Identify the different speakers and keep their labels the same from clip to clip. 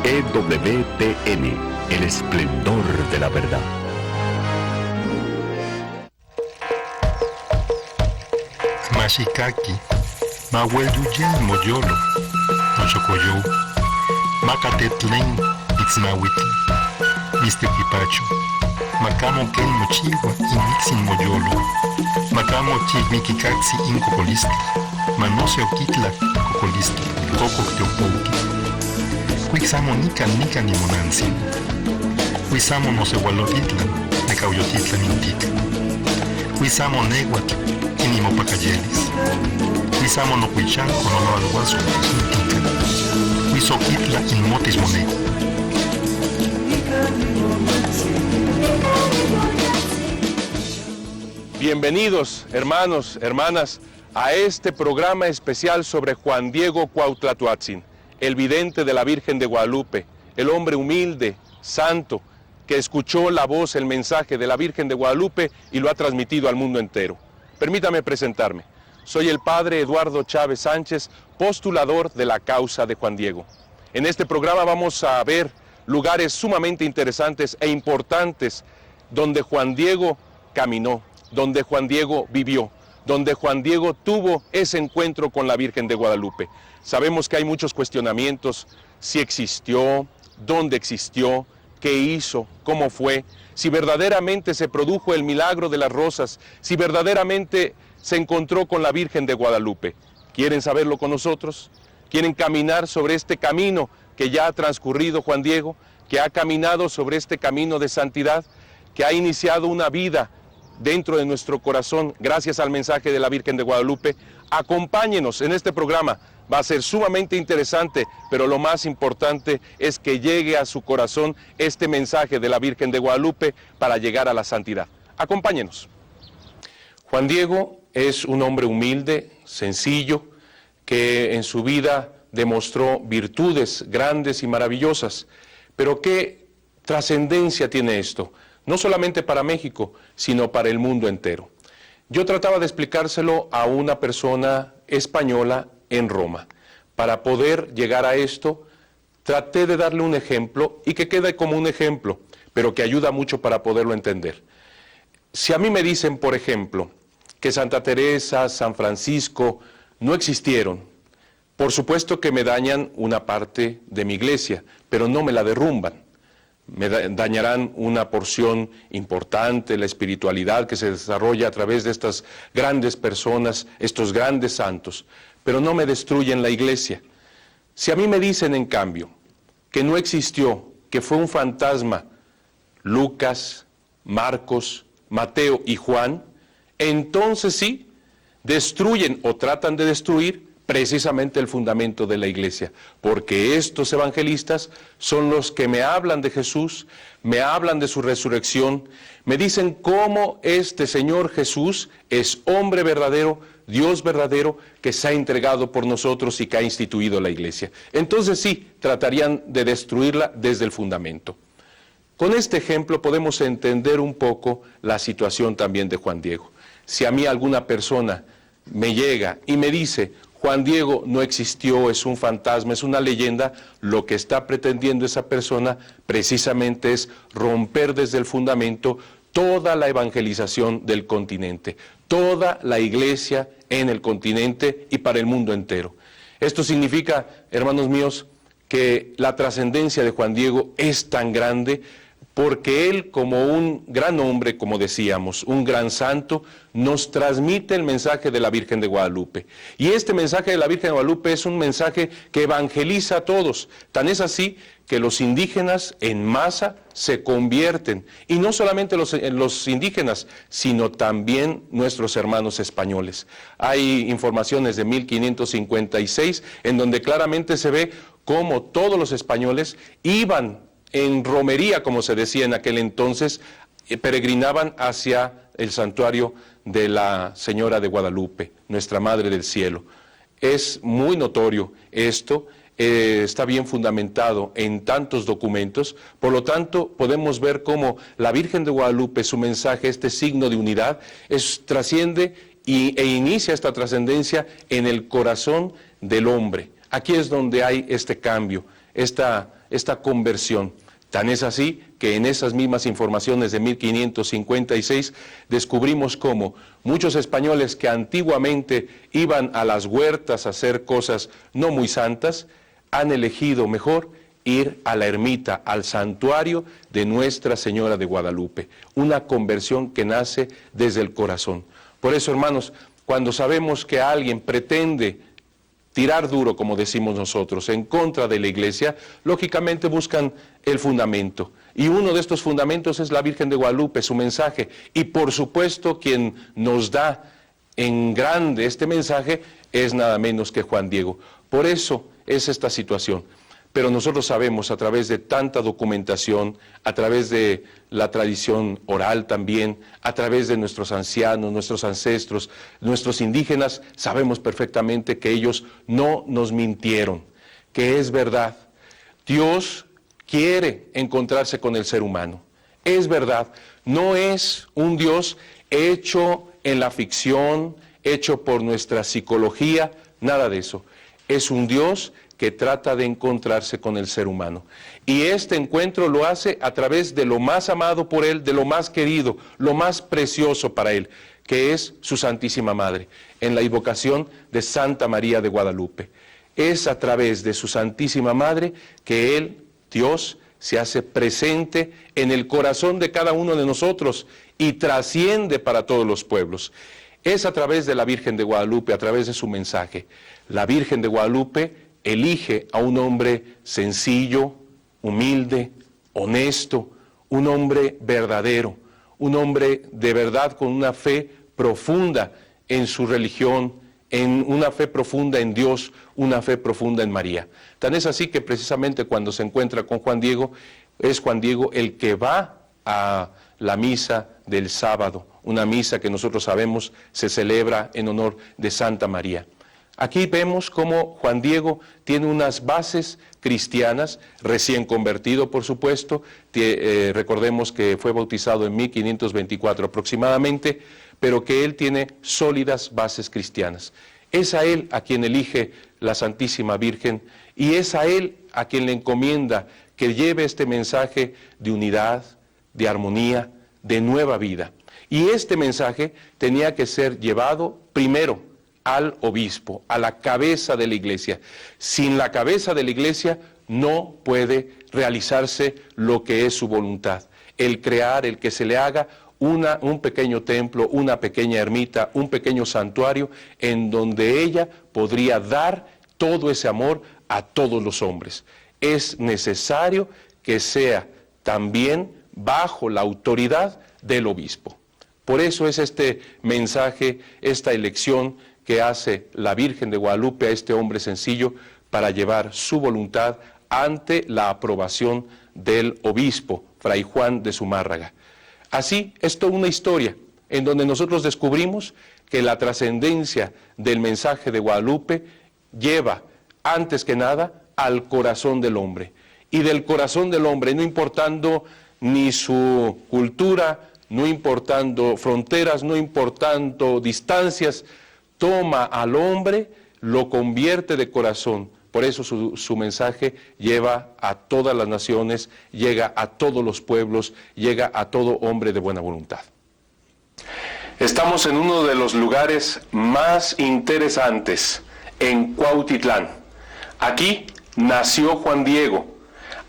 Speaker 1: EWTN, el esplendor de la verdad.
Speaker 2: Mashikaki, Mahueluyel Moyolo, Nochocoyo, Macatetlen, Ixnahuitl, Mistequipacho, Macamo Ken Mochigua y Mixin Moyolo, Macamo Chigmiquicaxi Incocolistli, Manose Oquitla, Cocolistli, Coco Teopouqui, Huixamo Nica Nimonansi, Huizamo Nosehualotitlan, Necauyotitlan Intica, Huizamo Nehuatl, Inimopacayelis, Huizamo Nocuichanco no Alguazo, Intica, Huizoquitla Inmotis Monego.
Speaker 3: Bienvenidos, hermanos, hermanas, a este programa especial sobre Juan Diego Cuauhtlatoatzin, el vidente de la Virgen de Guadalupe, el hombre humilde, santo, que escuchó la voz, el mensaje de la Virgen de Guadalupe y lo ha transmitido al mundo entero. Permítame presentarme. Soy el padre Eduardo Chávez Sánchez, postulador de la causa de Juan Diego. En este programa vamos a ver lugares sumamente interesantes e importantes donde Juan Diego caminó, donde Juan Diego vivió, donde Juan Diego tuvo ese encuentro con la Virgen de Guadalupe. Sabemos que hay muchos cuestionamientos, si existió, dónde existió, qué hizo, cómo fue, si verdaderamente se produjo el milagro de las rosas, si verdaderamente se encontró con la Virgen de Guadalupe. ¿Quieren saberlo con nosotros? ¿Quieren caminar sobre este camino que ya ha transcurrido Juan Diego, que ha caminado sobre este camino de santidad, que ha iniciado una vida dentro de nuestro corazón gracias al mensaje de la Virgen de Guadalupe? Acompáñenos en este programa. Va a ser sumamente interesante, pero lo más importante es que llegue a su corazón este mensaje de la Virgen de Guadalupe para llegar a la santidad. Acompáñenos. Juan Diego es un hombre humilde, sencillo, que en su vida demostró virtudes grandes y maravillosas. Pero ¿qué trascendencia tiene esto? No solamente para México, sino para el mundo entero. Yo trataba de explicárselo a una persona española en Roma. Para poder llegar a esto, traté de darle un ejemplo y que quede como un ejemplo, pero que ayuda mucho para poderlo entender. Si a mí me dicen, por ejemplo, que Santa Teresa, San Francisco no existieron, por supuesto que me dañan una parte de mi iglesia, pero no me la derrumban. Me dañarán una porción importante, la espiritualidad que se desarrolla a través de estas grandes personas, estos grandes santos, pero no me destruyen la iglesia. Si a mí me dicen, en cambio, que no existió, que fue un fantasma, Lucas, Marcos, Mateo y Juan, entonces sí, destruyen o tratan de destruir precisamente el fundamento de la iglesia, porque estos evangelistas son los que me hablan de Jesús, me hablan de su resurrección, me dicen cómo este Señor Jesús es hombre verdadero, Dios verdadero, que se ha entregado por nosotros y que ha instituido la iglesia. Entonces sí, tratarían de destruirla desde el fundamento. Con este ejemplo podemos entender un poco la situación también de Juan Diego. Si a mí alguna persona me llega y me dice, Juan Diego no existió, es un fantasma, es una leyenda, lo que está pretendiendo esa persona precisamente es romper desde el fundamento toda la evangelización del continente, toda la iglesia en el continente y para el mundo entero. Esto significa, hermanos míos, que la trascendencia de Juan Diego es tan grande porque él, como un gran hombre, como decíamos, un gran santo, nos transmite el mensaje de la Virgen de Guadalupe. Y este mensaje de la Virgen de Guadalupe es un mensaje que evangeliza a todos. Tan es así que los indígenas en masa se convierten. Y no solamente los indígenas, sino también nuestros hermanos españoles. Hay informaciones de 1556 en donde claramente se ve cómo todos los españoles iban en romería, como se decía en aquel entonces, peregrinaban hacia el santuario de la Señora de Guadalupe, nuestra Madre del Cielo. Es muy notorio esto, está bien fundamentado en tantos documentos, por lo tanto podemos ver cómo la Virgen de Guadalupe, su mensaje, este signo de unidad, trasciende e inicia esta trascendencia en el corazón del hombre. Aquí es donde hay este cambio. esta conversión. Tan es así que en esas mismas informaciones de 1556 descubrimos cómo muchos españoles que antiguamente iban a las huertas a hacer cosas no muy santas, han elegido mejor ir a la ermita, al santuario de Nuestra Señora de Guadalupe. Una conversión que nace desde el corazón. Por eso, hermanos, cuando sabemos que alguien pretende tirar duro, como decimos nosotros, en contra de la Iglesia, lógicamente buscan el fundamento. Y uno de estos fundamentos es la Virgen de Guadalupe, su mensaje. Y por supuesto, quien nos da en grande este mensaje es nada menos que Juan Diego. Por eso es esta situación. Pero nosotros sabemos a través de tanta documentación, a través de la tradición oral también, a través de nuestros ancianos, nuestros ancestros, nuestros indígenas, sabemos perfectamente que ellos no nos mintieron, que es verdad. Dios quiere encontrarse con el ser humano. Es verdad, no es un Dios hecho en la ficción, hecho por nuestra psicología, nada de eso. Es un Dios que trata de encontrarse con el ser humano. Y este encuentro lo hace a través de lo más amado por Él, de lo más querido, lo más precioso para Él, que es su Santísima Madre, en la invocación de Santa María de Guadalupe. Es a través de su Santísima Madre que Él, Dios, se hace presente en el corazón de cada uno de nosotros y trasciende para todos los pueblos. Es a través de la Virgen de Guadalupe, a través de su mensaje. La Virgen de Guadalupe elige a un hombre sencillo, humilde, honesto, un hombre verdadero, un hombre de verdad con una fe profunda en su religión, en una fe profunda en Dios, una fe profunda en María. Tan es así que precisamente cuando se encuentra con Juan Diego, es Juan Diego el que va a la misa del sábado, una misa que nosotros sabemos se celebra en honor de Santa María. Aquí vemos cómo Juan Diego tiene unas bases cristianas, recién convertido por supuesto, recordemos que fue bautizado en 1524 aproximadamente, pero que él tiene sólidas bases cristianas. Es a él a quien elige la Santísima Virgen y es a él a quien le encomienda que lleve este mensaje de unidad, de armonía, de nueva vida. Y este mensaje tenía que ser llevado primero al obispo, a la cabeza de la iglesia. Sin la cabeza de la iglesia no puede realizarse lo que es su voluntad. El crear, el que se le haga un pequeño templo, una pequeña ermita, un pequeño santuario en donde ella podría dar todo ese amor a todos los hombres. Es necesario que sea también bajo la autoridad del obispo. Por eso es este mensaje, esta elección que hace la Virgen de Guadalupe a este hombre sencillo para llevar su voluntad ante la aprobación del obispo, Fray Juan de Zumárraga. Así es toda una historia en donde nosotros descubrimos que la trascendencia del mensaje de Guadalupe lleva, antes que nada, al corazón del hombre. Y del corazón del hombre, no importando ni su cultura, no importando fronteras, no importando distancias, toma al hombre, lo convierte de corazón. Por eso su mensaje lleva a todas las naciones, llega a todos los pueblos, llega a todo hombre de buena voluntad. Estamos en uno de los lugares más interesantes, en Cuautitlán. Aquí nació Juan Diego.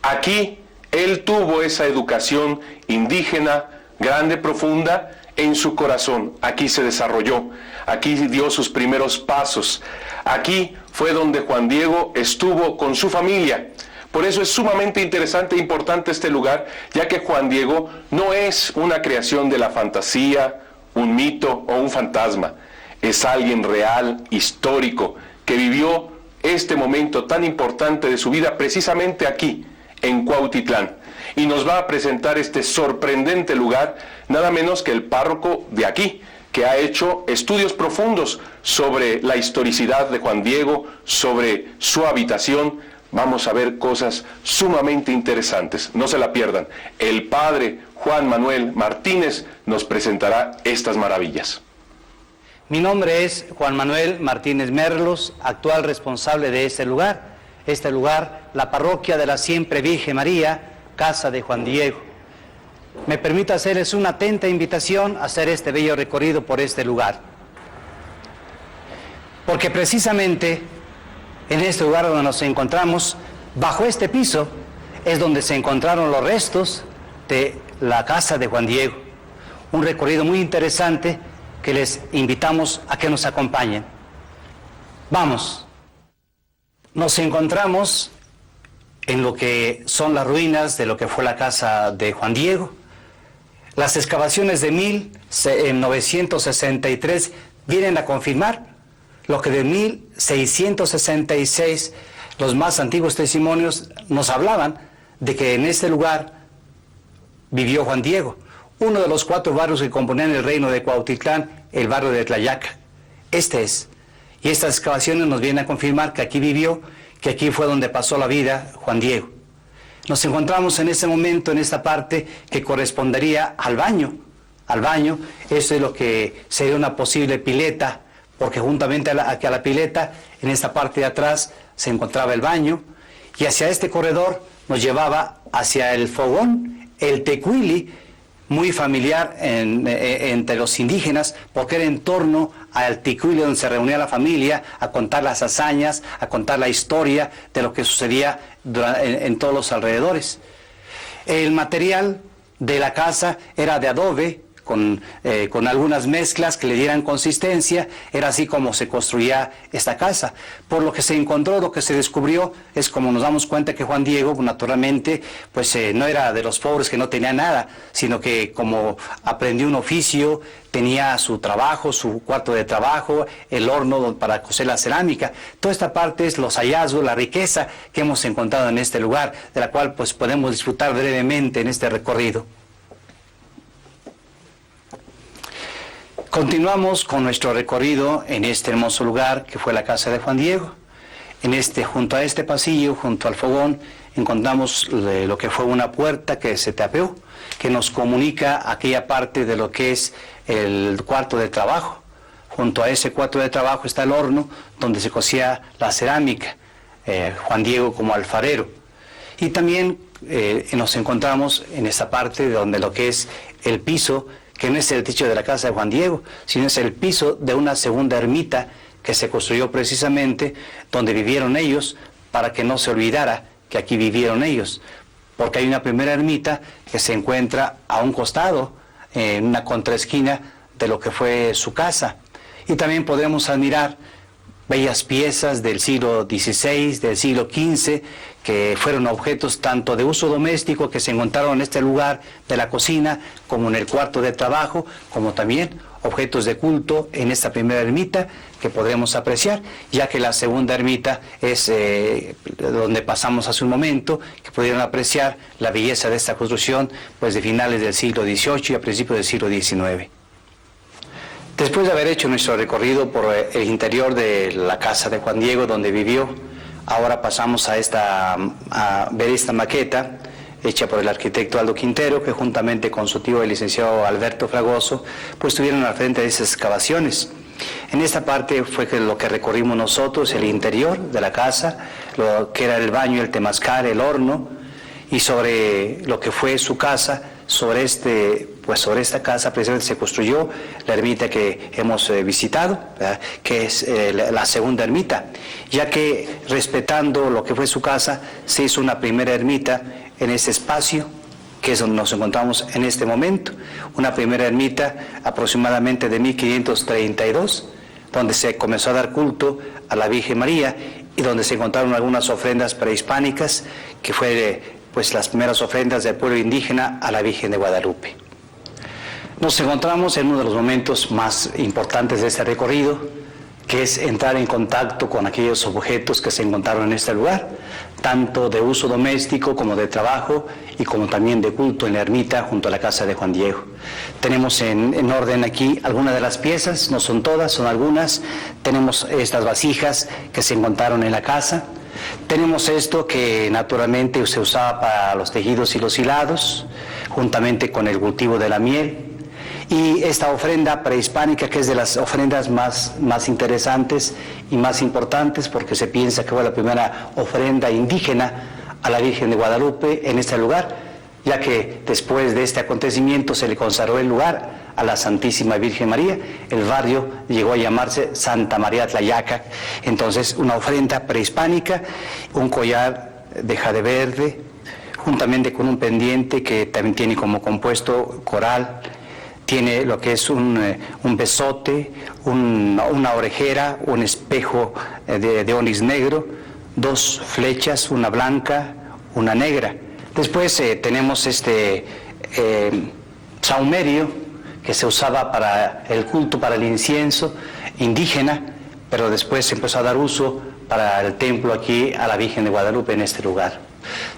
Speaker 3: Aquí él tuvo esa educación indígena, grande, profunda, en su corazón. Aquí se desarrolló, aquí dio sus primeros pasos. Aquí fue donde Juan Diego estuvo con su familia. Por eso es sumamente interesante e importante este lugar, ya que Juan Diego no es una creación de la fantasía, un mito o un fantasma. Es alguien real, histórico, que vivió este momento tan importante de su vida precisamente aquí, en Cuautitlán. Y nos va a presentar este sorprendente lugar, nada menos que el párroco de aquí, que ha hecho estudios profundos sobre la historicidad de Juan Diego, sobre su habitación. Vamos a ver cosas sumamente interesantes, no se la pierdan. El padre Juan Manuel Martínez nos presentará estas maravillas.
Speaker 4: Mi nombre es Juan Manuel Martínez Merlos, actual responsable de este lugar. este lugar, la parroquia de la Siempre Virgen María, Casa de Juan Diego. Me permito hacerles una atenta invitación a hacer este bello recorrido por este lugar. Porque precisamente en este lugar donde nos encontramos, bajo este piso, es donde se encontraron los restos de la Casa de Juan Diego. Un recorrido muy interesante que les invitamos a que nos acompañen. Vamos. Nos encontramos en lo que son las ruinas de lo que fue la Casa de Juan Diego. Las excavaciones de 1963 vienen a confirmar lo que de 1666 los más antiguos testimonios nos hablaban de que en este lugar vivió Juan Diego, uno de los 4 barrios que componían el reino de Cuautitlán, el barrio de Tlayaca. Este es. Y estas excavaciones nos vienen a confirmar que aquí vivió, que aquí fue donde pasó la vida Juan Diego. Nos encontramos en ese momento, en esta parte que correspondería al baño. Al baño, eso es lo que sería una posible pileta, porque juntamente a la pileta, en esta parte de atrás, se encontraba el baño, y hacia este corredor nos llevaba hacia el fogón, el tecuili, muy familiar entre los indígenas, porque era en torno al tecuili donde se reunía la familia a contar las hazañas, a contar la historia de lo que sucedía en todos los alrededores. El material de la casa era de adobe, con algunas mezclas que le dieran consistencia. Era así como se construía esta casa. Por lo que se encontró, lo que se descubrió, es como nos damos cuenta que Juan Diego, naturalmente, pues no era de los pobres que no tenía nada, sino que como aprendió un oficio, tenía su trabajo, su cuarto de trabajo, el horno para cocer la cerámica. Toda esta parte es los hallazgos, la riqueza que hemos encontrado en este lugar, de la cual pues podemos disfrutar brevemente en este recorrido. Continuamos con nuestro recorrido en este hermoso lugar que fue la Casa de Juan Diego. Junto a este pasillo, junto al fogón, encontramos lo que fue una puerta que se tapió, que nos comunica aquella parte de lo que es el cuarto de trabajo. Junto a ese cuarto de trabajo está el horno donde se cocía la cerámica, Juan Diego como alfarero. Y también nos encontramos en esta parte donde lo que es el piso, que no es el techo de la Casa de Juan Diego, sino es el piso de una segunda ermita que se construyó precisamente donde vivieron ellos, para que no se olvidara que aquí vivieron ellos, porque hay una primera ermita que se encuentra a un costado, en una contraesquina de lo que fue su casa. Y también podremos admirar bellas piezas del siglo XVI, del siglo XV, que fueron objetos tanto de uso doméstico que se encontraron en este lugar de la cocina, como en el cuarto de trabajo, como también objetos de culto en esta primera ermita que podremos apreciar, ya que la segunda ermita es donde pasamos hace un momento, que pudieron apreciar la belleza de esta construcción pues de finales del siglo XVIII y a principios del siglo XIX. Después de haber hecho nuestro recorrido por el interior de la Casa de Juan Diego, donde vivió, ahora pasamos a ver esta maqueta hecha por el arquitecto Aldo Quintero, que juntamente con su tío el licenciado Alberto Fragoso, pues estuvieron al frente de esas excavaciones. En esta parte fue lo que recorrimos nosotros, el interior de la casa, lo que era el baño, el temazcal, el horno, y sobre lo que fue su casa, sobre esta casa precisamente se construyó la ermita que hemos visitado, ¿verdad?, que es la segunda ermita, ya que respetando lo que fue su casa, se hizo una primera ermita en ese espacio, que es donde nos encontramos en este momento, una primera ermita aproximadamente de 1532, donde se comenzó a dar culto a la Virgen María y donde se encontraron algunas ofrendas prehispánicas, que fue pues las primeras ofrendas del pueblo indígena a la Virgen de Guadalupe. Nos encontramos en uno de los momentos más importantes de este recorrido, que es entrar en contacto con aquellos objetos que se encontraron en este lugar, tanto de uso doméstico como de trabajo y como también de culto en la ermita junto a la Casa de Juan Diego. Tenemos en orden aquí algunas de las piezas, no son todas, son algunas. Tenemos estas vasijas que se encontraron en la casa. Tenemos esto que naturalmente se usaba para los tejidos y los hilados, juntamente con el cultivo de la miel. Y esta ofrenda prehispánica, que es de las ofrendas más interesantes y más importantes, porque se piensa que fue la primera ofrenda indígena a la Virgen de Guadalupe en este lugar, ya que después de este acontecimiento se le consagró el lugar a la Santísima Virgen María. El barrio llegó a llamarse Santa María Tlayacac. Entonces, una ofrenda prehispánica, un collar de jade verde, juntamente con un pendiente que también tiene como compuesto coral, tiene lo que es un besote, una orejera, un espejo de onix negro, 2 flechas, una blanca, una negra. Después tenemos este saumerio que se usaba para el culto, para el incienso indígena, pero después se empezó a dar uso para el templo aquí a la Virgen de Guadalupe en este lugar.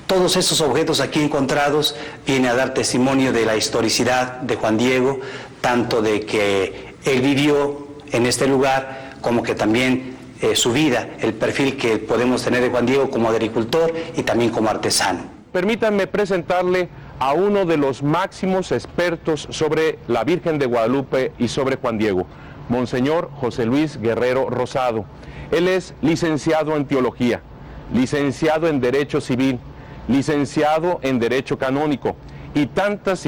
Speaker 4: Todos estos objetos aquí encontrados vienen a dar testimonio de la historicidad de Juan Diego, tanto de que él vivió en este lugar, como que también su vida, el perfil que podemos tener de Juan Diego como agricultor y también como artesano.
Speaker 3: Permítanme presentarle a uno de los máximos expertos sobre la Virgen de Guadalupe y sobre Juan Diego, Monseñor José Luis Guerrero Rosado. Él es licenciado en teología, licenciado en Derecho Civil, licenciado en Derecho Canónico y tantas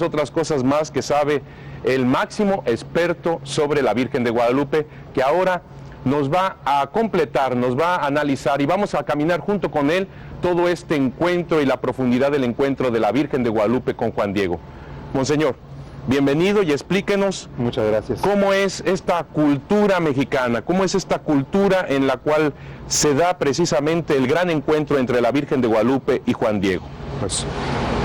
Speaker 3: otras cosas más que sabe el máximo experto sobre la Virgen de Guadalupe, que ahora nos va a completar, nos va a analizar y vamos a caminar junto con él todo este encuentro y la profundidad del encuentro de la Virgen de Guadalupe con Juan Diego. Monseñor, bienvenido y explíquenos.
Speaker 5: Muchas gracias.
Speaker 3: ¿Cómo es esta cultura mexicana? ¿Cómo es esta cultura en la cual se da precisamente el gran encuentro entre la Virgen de Guadalupe y Juan Diego?
Speaker 5: Pues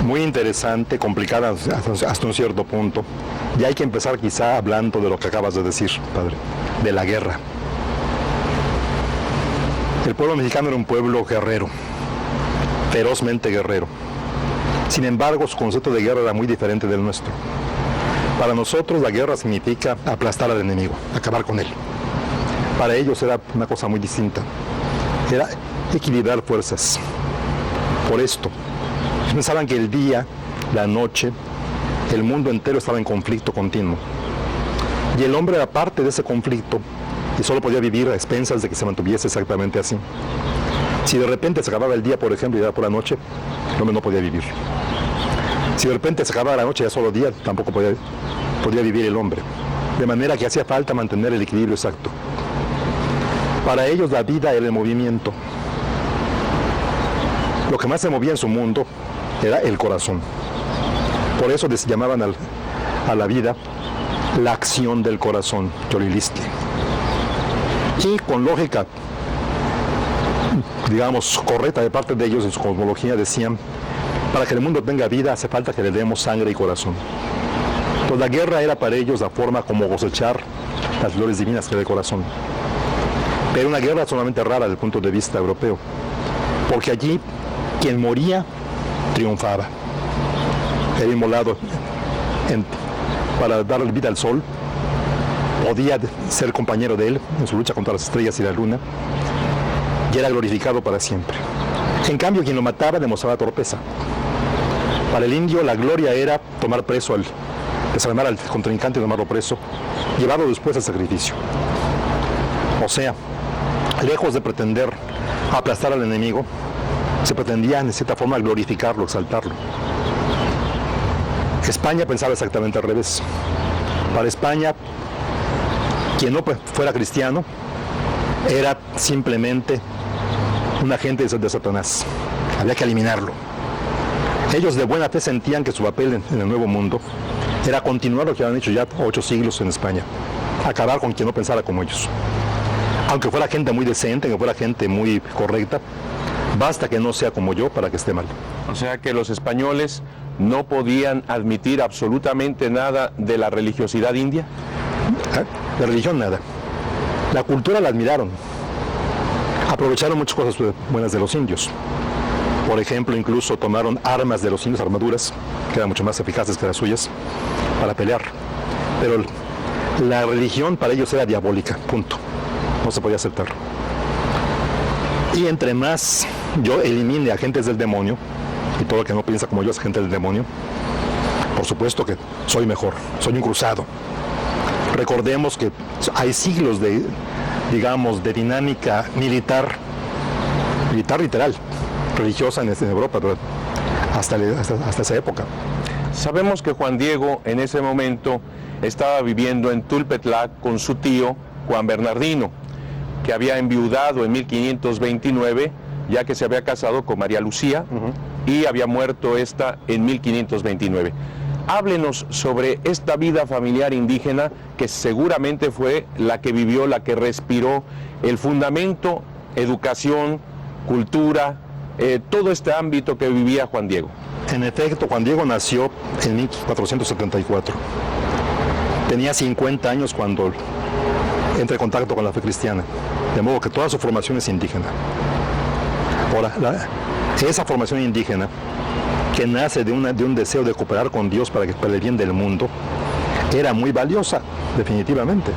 Speaker 5: muy interesante, complicada hasta un cierto punto. Y hay que empezar quizá hablando de lo que acabas de decir, padre, de la guerra. El pueblo mexicano era un pueblo guerrero, ferozmente guerrero. Sin embargo, su concepto de guerra era muy diferente del nuestro. Para nosotros la guerra significa aplastar al enemigo, acabar con él. Para ellos era una cosa muy distinta. Era equilibrar fuerzas. Por esto, pensaban que el día, la noche, el mundo entero estaba en conflicto continuo. Y el hombre era parte de ese conflicto y solo podía vivir a expensas de que se mantuviese exactamente así. Si de repente se acababa el día, por ejemplo, y era por la noche, el hombre no podía vivir. Si de repente se acababa la noche y era solo día, tampoco podía vivir el hombre. De manera que hacía falta mantener el equilibrio exacto. Para ellos la vida era el movimiento. Lo que más se movía en su mundo era el corazón. Por eso les llamaban a la vida la acción del corazón, Yolilistli. Y con lógica, digamos, correcta de parte de ellos en su cosmología, decían: para que el mundo tenga vida hace falta que le demos sangre y corazón. Entonces la guerra era para ellos la forma como cosechar las flores divinas que era el corazón. Pero una guerra solamente rara desde el punto de vista europeo, porque allí quien moría triunfaba. Era inmolado para darle vida al sol, podía ser compañero de él en su lucha contra las estrellas y la luna, y era glorificado para siempre. En cambio, quien lo mataba demostraba torpeza. Para el indio la gloria era tomar preso desarmar al contrincante y tomarlo preso, llevarlo después al sacrificio. O sea, lejos de pretender aplastar al enemigo, se pretendía en cierta forma glorificarlo, exaltarlo. España pensaba exactamente al revés. Para España, quien no fuera cristiano era simplemente un agente de Satanás. Había que eliminarlo. Ellos de buena fe sentían que su papel en el Nuevo Mundo era continuar lo que habían hecho ya 8 siglos en España, acabar con quien no pensara como ellos. Aunque fuera gente muy decente, que fuera gente muy correcta, basta que no sea como yo para que esté mal.
Speaker 3: O sea que los españoles no podían admitir absolutamente nada de la religiosidad india.
Speaker 5: La religión nada. La cultura la admiraron. Aprovecharon muchas cosas buenas de los indios. Por ejemplo, incluso tomaron armas de los indios, armaduras, que eran mucho más eficaces que las suyas, para pelear. Pero la religión para ellos era diabólica, punto. No se podía aceptar. Y entre más yo elimine agentes del demonio, y todo el que no piensa como yo es agente del demonio, Por supuesto que soy mejor, soy un cruzado. Recordemos que hay siglos de, digamos, de dinámica militar literal, religiosa en Europa, hasta esa época.
Speaker 3: Sabemos que Juan Diego en ese momento estaba viviendo en Tulpetlac con su tío Juan Bernardino, que había enviudado en 1529, ya que se había casado con María Lucía y había muerto esta en 1529. Háblenos sobre esta vida familiar indígena que seguramente fue la que vivió, la que respiró el fundamento, educación, cultura, todo este ámbito que vivía Juan Diego.
Speaker 5: En efecto, Juan Diego nació en 1474. Tenía 50 años cuando entra en contacto con la fe cristiana, de modo que toda su formación es indígena. Ahora, esa formación indígena, que nace de un deseo de cooperar con Dios para el bien del mundo, era muy valiosa, definitivamente.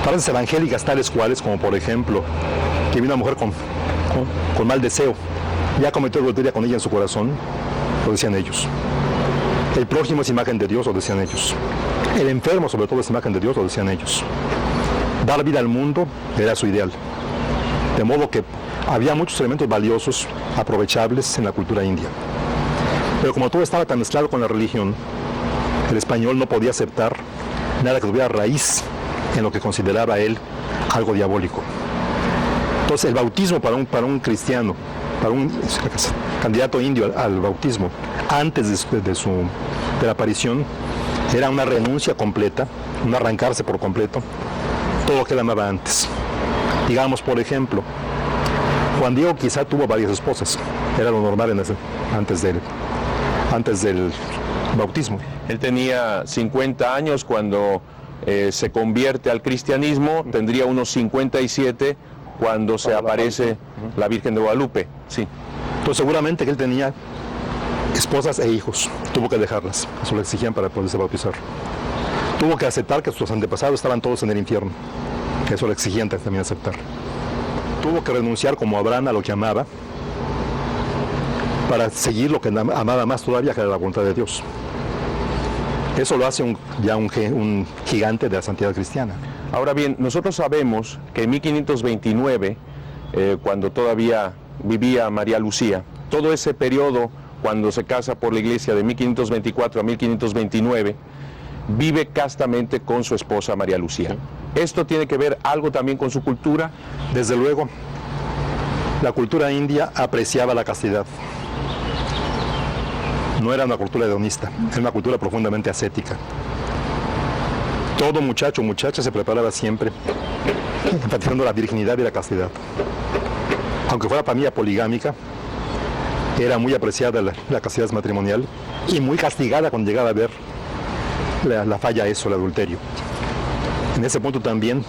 Speaker 5: Frases evangélicas tales cuales, como por ejemplo, que vi una mujer con mal deseo, ya cometió adulterio con ella en su corazón, lo decían ellos. El prójimo es imagen de Dios, lo decían ellos. El enfermo, sobre todo, es imagen de Dios, lo decían ellos. Dar vida al mundo era su ideal. De modo que había muchos elementos valiosos, aprovechables en la cultura india. Pero como todo estaba tan mezclado con la religión, el español no podía aceptar nada que tuviera raíz en lo que consideraba él algo diabólico. Entonces el bautismo para un cristiano, para un candidato indio al bautismo, antes de la aparición, era una renuncia completa, un arrancarse por completo, todo lo que él amaba antes. Digamos, por ejemplo, Juan Diego quizá tuvo varias esposas, era lo normal antes del bautismo.
Speaker 3: Él tenía 50 años cuando se convierte al cristianismo, tendría unos 57 cuando se aparece la Virgen de Guadalupe. Sí.
Speaker 5: Entonces seguramente que él tenía esposas e hijos, tuvo que dejarlas, eso lo exigían para poderse bautizar. Tuvo que aceptar que sus antepasados estaban todos en el infierno, eso lo exigían también aceptar. Tuvo que renunciar como Abraham a lo que amaba, para seguir lo que amaba más todavía, que era la voluntad de Dios. Eso lo hace un gigante de la santidad cristiana.
Speaker 3: Ahora bien, nosotros sabemos que en 1529, cuando todavía vivía María Lucía, todo ese periodo, cuando se casa por la iglesia de 1524 a 1529, vive castamente con su esposa María Lucía. ¿Esto tiene que ver algo también con su cultura?
Speaker 5: Desde luego, la cultura india apreciaba la castidad. No era una cultura hedonista, era una cultura profundamente ascética. Todo muchacho o muchacha se preparaba siempre enfatizando la virginidad y la castidad. Aunque fuera familia poligámica, era muy apreciada la castidad matrimonial y muy castigada cuando llegaba a ver la falla eso, el adulterio. En ese punto también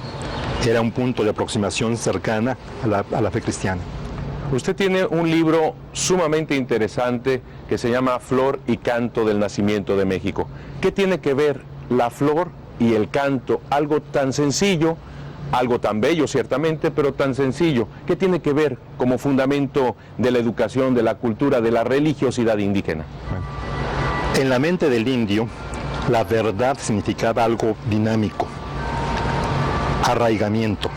Speaker 5: era un punto de aproximación cercana a la fe cristiana.
Speaker 3: Usted tiene un libro sumamente interesante que se llama Flor y Canto del Nacimiento de México. ¿Qué tiene que ver la flor y el canto? Algo tan sencillo, algo tan bello ciertamente, pero tan sencillo. ¿Qué tiene que ver como fundamento de la educación, de la cultura, de la religiosidad indígena?
Speaker 5: Bueno, en la mente del indio, la verdad significaba algo dinámico, arraigamiento,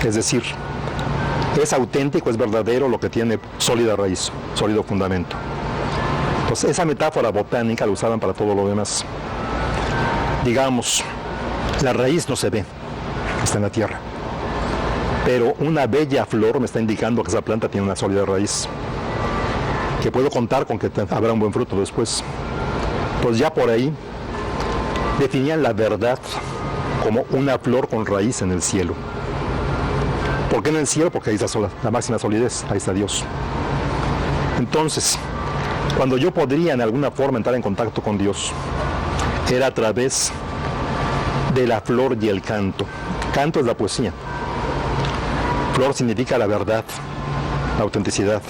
Speaker 5: es decir, es auténtico, es verdadero lo que tiene sólida raíz, sólido fundamento. Entonces esa metáfora botánica la usaban para todo lo demás. Digamos, la raíz no se ve, está en la tierra, pero una bella flor me está indicando que esa planta tiene una sólida raíz, que puedo contar con que habrá un buen fruto después. Pues ya por ahí definían la verdad como una flor con raíz en el cielo. ¿Por qué en el cielo? Porque ahí está la máxima solidez, ahí está Dios. Entonces, cuando yo podría en alguna forma entrar en contacto con Dios, era a través de la flor y el canto. Canto es la poesía. Flor significa la verdad, la autenticidad.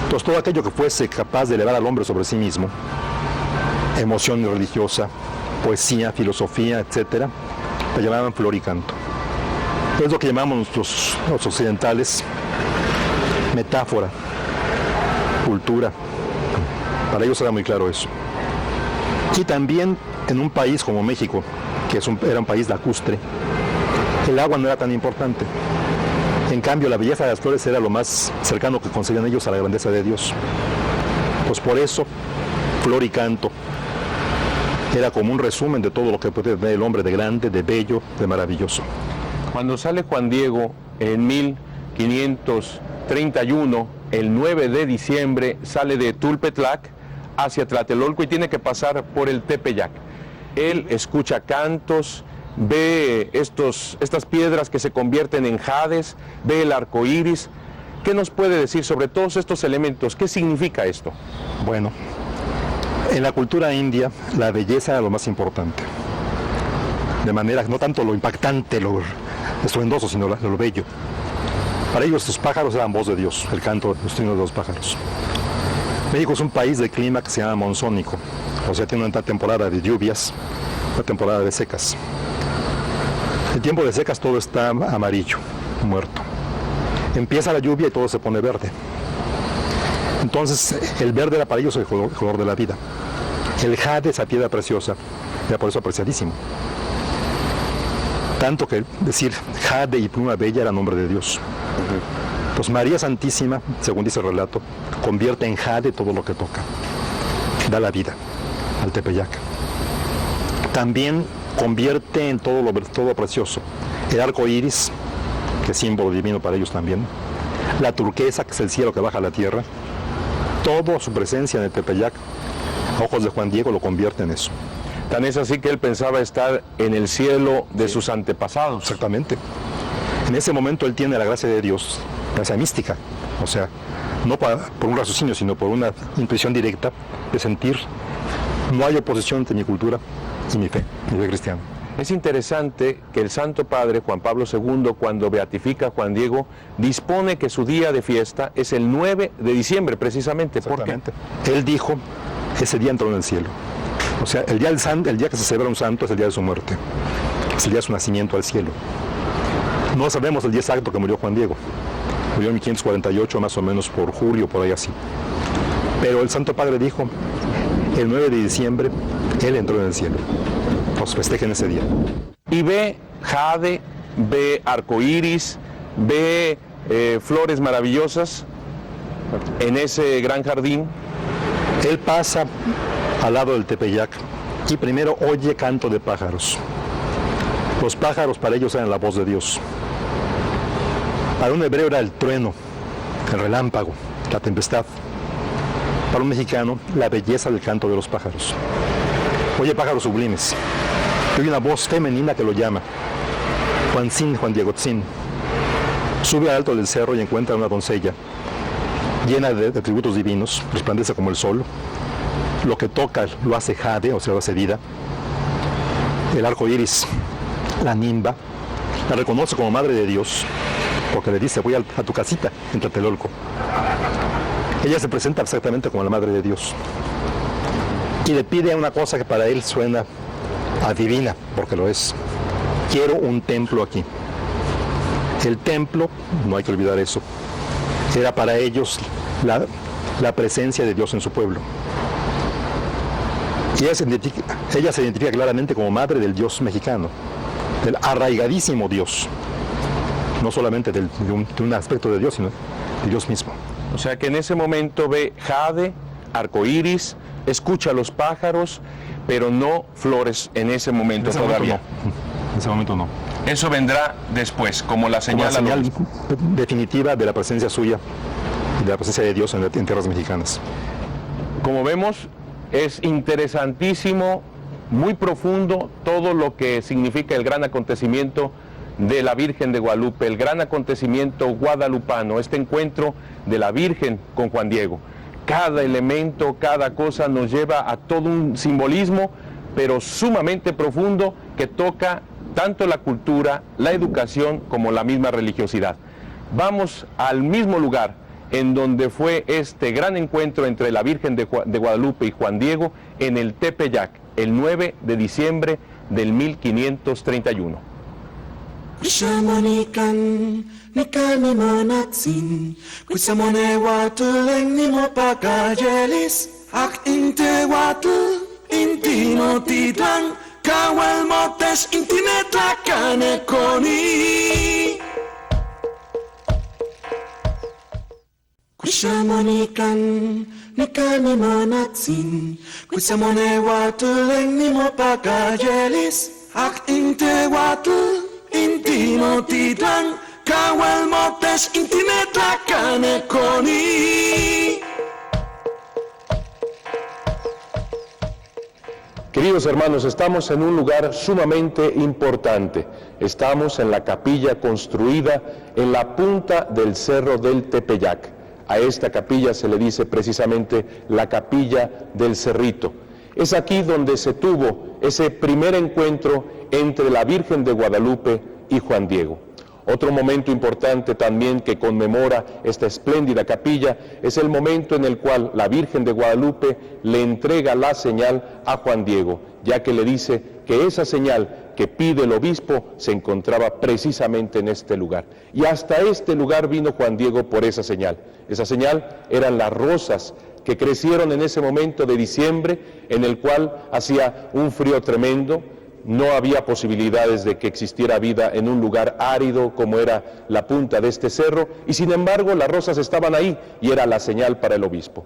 Speaker 5: Entonces, todo aquello que fuese capaz de elevar al hombre sobre sí mismo, emoción religiosa, poesía, filosofía, etcétera, la llamaban flor y canto. Es lo que llamamos los occidentales metáfora, cultura, Para ellos era muy claro eso. Y también en un país como México, que era un país lacustre, el agua no era tan importante. En cambio, la belleza de las flores era lo más cercano que concebían ellos a la grandeza de Dios. Pues por eso, flor y canto era como un resumen de todo lo que puede tener el hombre de grande, de bello, de maravilloso.
Speaker 3: Cuando sale Juan Diego en 1531, el 9 de diciembre, sale de Tulpetlac hacia Tlatelolco y tiene que pasar por el Tepeyac. Él escucha cantos, ve estas piedras que se convierten en jades, ve el arco iris. ¿Qué nos puede decir sobre todos estos elementos? ¿Qué significa esto?
Speaker 5: Bueno, en la cultura india, la belleza era lo más importante. De manera, no tanto lo impactante, lo estruendoso, sino lo bello. Para ellos, estos pájaros eran voz de Dios, el canto, los trinos de los pájaros. México es un país de clima que se llama monzónico, o sea, tiene una temporada de lluvias, una temporada de secas. En tiempo de secas todo está amarillo, muerto. Empieza la lluvia y todo se pone verde. Entonces, el verde era para ellos el color de la vida. El jade, esa piedra preciosa, era por eso apreciadísimo. Tanto que decir jade y pluma bella era nombre de Dios. Pues María Santísima, según dice el relato, convierte en jade todo lo que toca. Da la vida al Tepeyac. También convierte en todo lo precioso. El arco iris, que es símbolo divino para ellos también. La turquesa, que es el cielo que baja a la tierra. Toda su presencia en el Tepeyac, a ojos de Juan Diego, lo convierte en eso.
Speaker 3: Tan es así que él pensaba estar en el cielo de sus antepasados.
Speaker 5: Exactamente. En ese momento él tiene la gracia de Dios, gracia mística, o sea, no por un raciocinio, sino por una intuición directa de sentir, no hay oposición entre mi cultura y mi fe cristiana.
Speaker 3: Es interesante que el Santo Padre Juan Pablo II, cuando beatifica a Juan Diego, dispone que su día de fiesta es el 9 de diciembre, precisamente. ¿Por qué?
Speaker 5: Él dijo, ese día entró en el cielo. O sea, el día que se celebra un santo es el día de su muerte, es el día de su nacimiento al cielo. No sabemos el día exacto que murió Juan Diego. Murió en 1548, más o menos por julio, por ahí así. Pero el Santo Padre dijo, el 9 de diciembre, él entró en el cielo. Nos festejen ese día.
Speaker 3: Y ve jade, ve arcoíris, ve flores maravillosas en ese gran jardín.
Speaker 5: Él pasa al lado del Tepeyac y primero oye canto de pájaros. Los pájaros para ellos eran la voz de Dios. Para un hebreo era el trueno, el relámpago, la tempestad. Para un mexicano, la belleza del canto de los pájaros. Oye pájaros sublimes. Y oye una voz femenina que lo llama. Juan Diego Tzin. Sube al alto del cerro y encuentra una doncella llena de atributos divinos, resplandece como el sol. Lo que toca lo hace jade, o sea, lo hace vida. El arco iris, la nimba, la reconoce como madre de Dios, porque le dice, voy a tu casita en Tlatelolco. Ella se presenta exactamente como la madre de Dios. Y le pide una cosa que para él suena adivina, porque lo es. Quiero un templo aquí. El templo, no hay que olvidar eso, era para ellos la presencia de Dios en su pueblo. Y ella se identifica claramente como madre del Dios mexicano, del arraigadísimo Dios, no solamente de un aspecto de Dios, sino de Dios mismo.
Speaker 3: O sea que en ese momento ve jade, arcoíris, escucha los pájaros, pero no flores en ese momento todavía.
Speaker 5: En ese momento no.
Speaker 3: Eso vendrá después, como la señal
Speaker 5: definitiva de la presencia suya y de la presencia de Dios en tierras mexicanas.
Speaker 3: Como vemos, es interesantísimo, muy profundo todo lo que significa el gran acontecimiento de la Virgen de Guadalupe, el gran acontecimiento guadalupano, este encuentro de la Virgen con Juan Diego. Cada elemento, cada cosa nos lleva a todo un simbolismo, pero sumamente profundo, que toca tanto la cultura, la educación, como la misma religiosidad. Vamos al mismo lugar en donde fue este gran encuentro entre la Virgen de Guadalupe y Juan Diego, en el Tepeyac, el 9 de diciembre del 1531.
Speaker 6: Shamanikan, nikani monatsin, kusamone watuleng ni mopagajelis. Ak inte watel, inti no tidlang, kawal motes inti netlakane koni. Kusamonikan, nikani monatsin, kusamone watel ni mo pagajelis. Ak inte watel, inti no tidlang, kawal motes inti netlakane koni.
Speaker 3: Queridos hermanos, estamos en un lugar sumamente importante. Estamos en la capilla construida en la punta del cerro del Tepeyac. A esta capilla se le dice precisamente la capilla del Cerrito. Es aquí donde se tuvo ese primer encuentro entre la Virgen de Guadalupe y Juan Diego. Otro momento importante también que conmemora esta espléndida capilla es el momento en el cual la Virgen de Guadalupe le entrega la señal a Juan Diego, ya que le dice que esa señal que pide el obispo se encontraba precisamente en este lugar. Y hasta este lugar vino Juan Diego por esa señal. Esa señal eran las rosas que crecieron en ese momento de diciembre, en el cual hacía un frío tremendo. No había posibilidades de que existiera vida en un lugar árido como era la punta de este cerro, y sin embargo las rosas estaban ahí y era la señal para el obispo.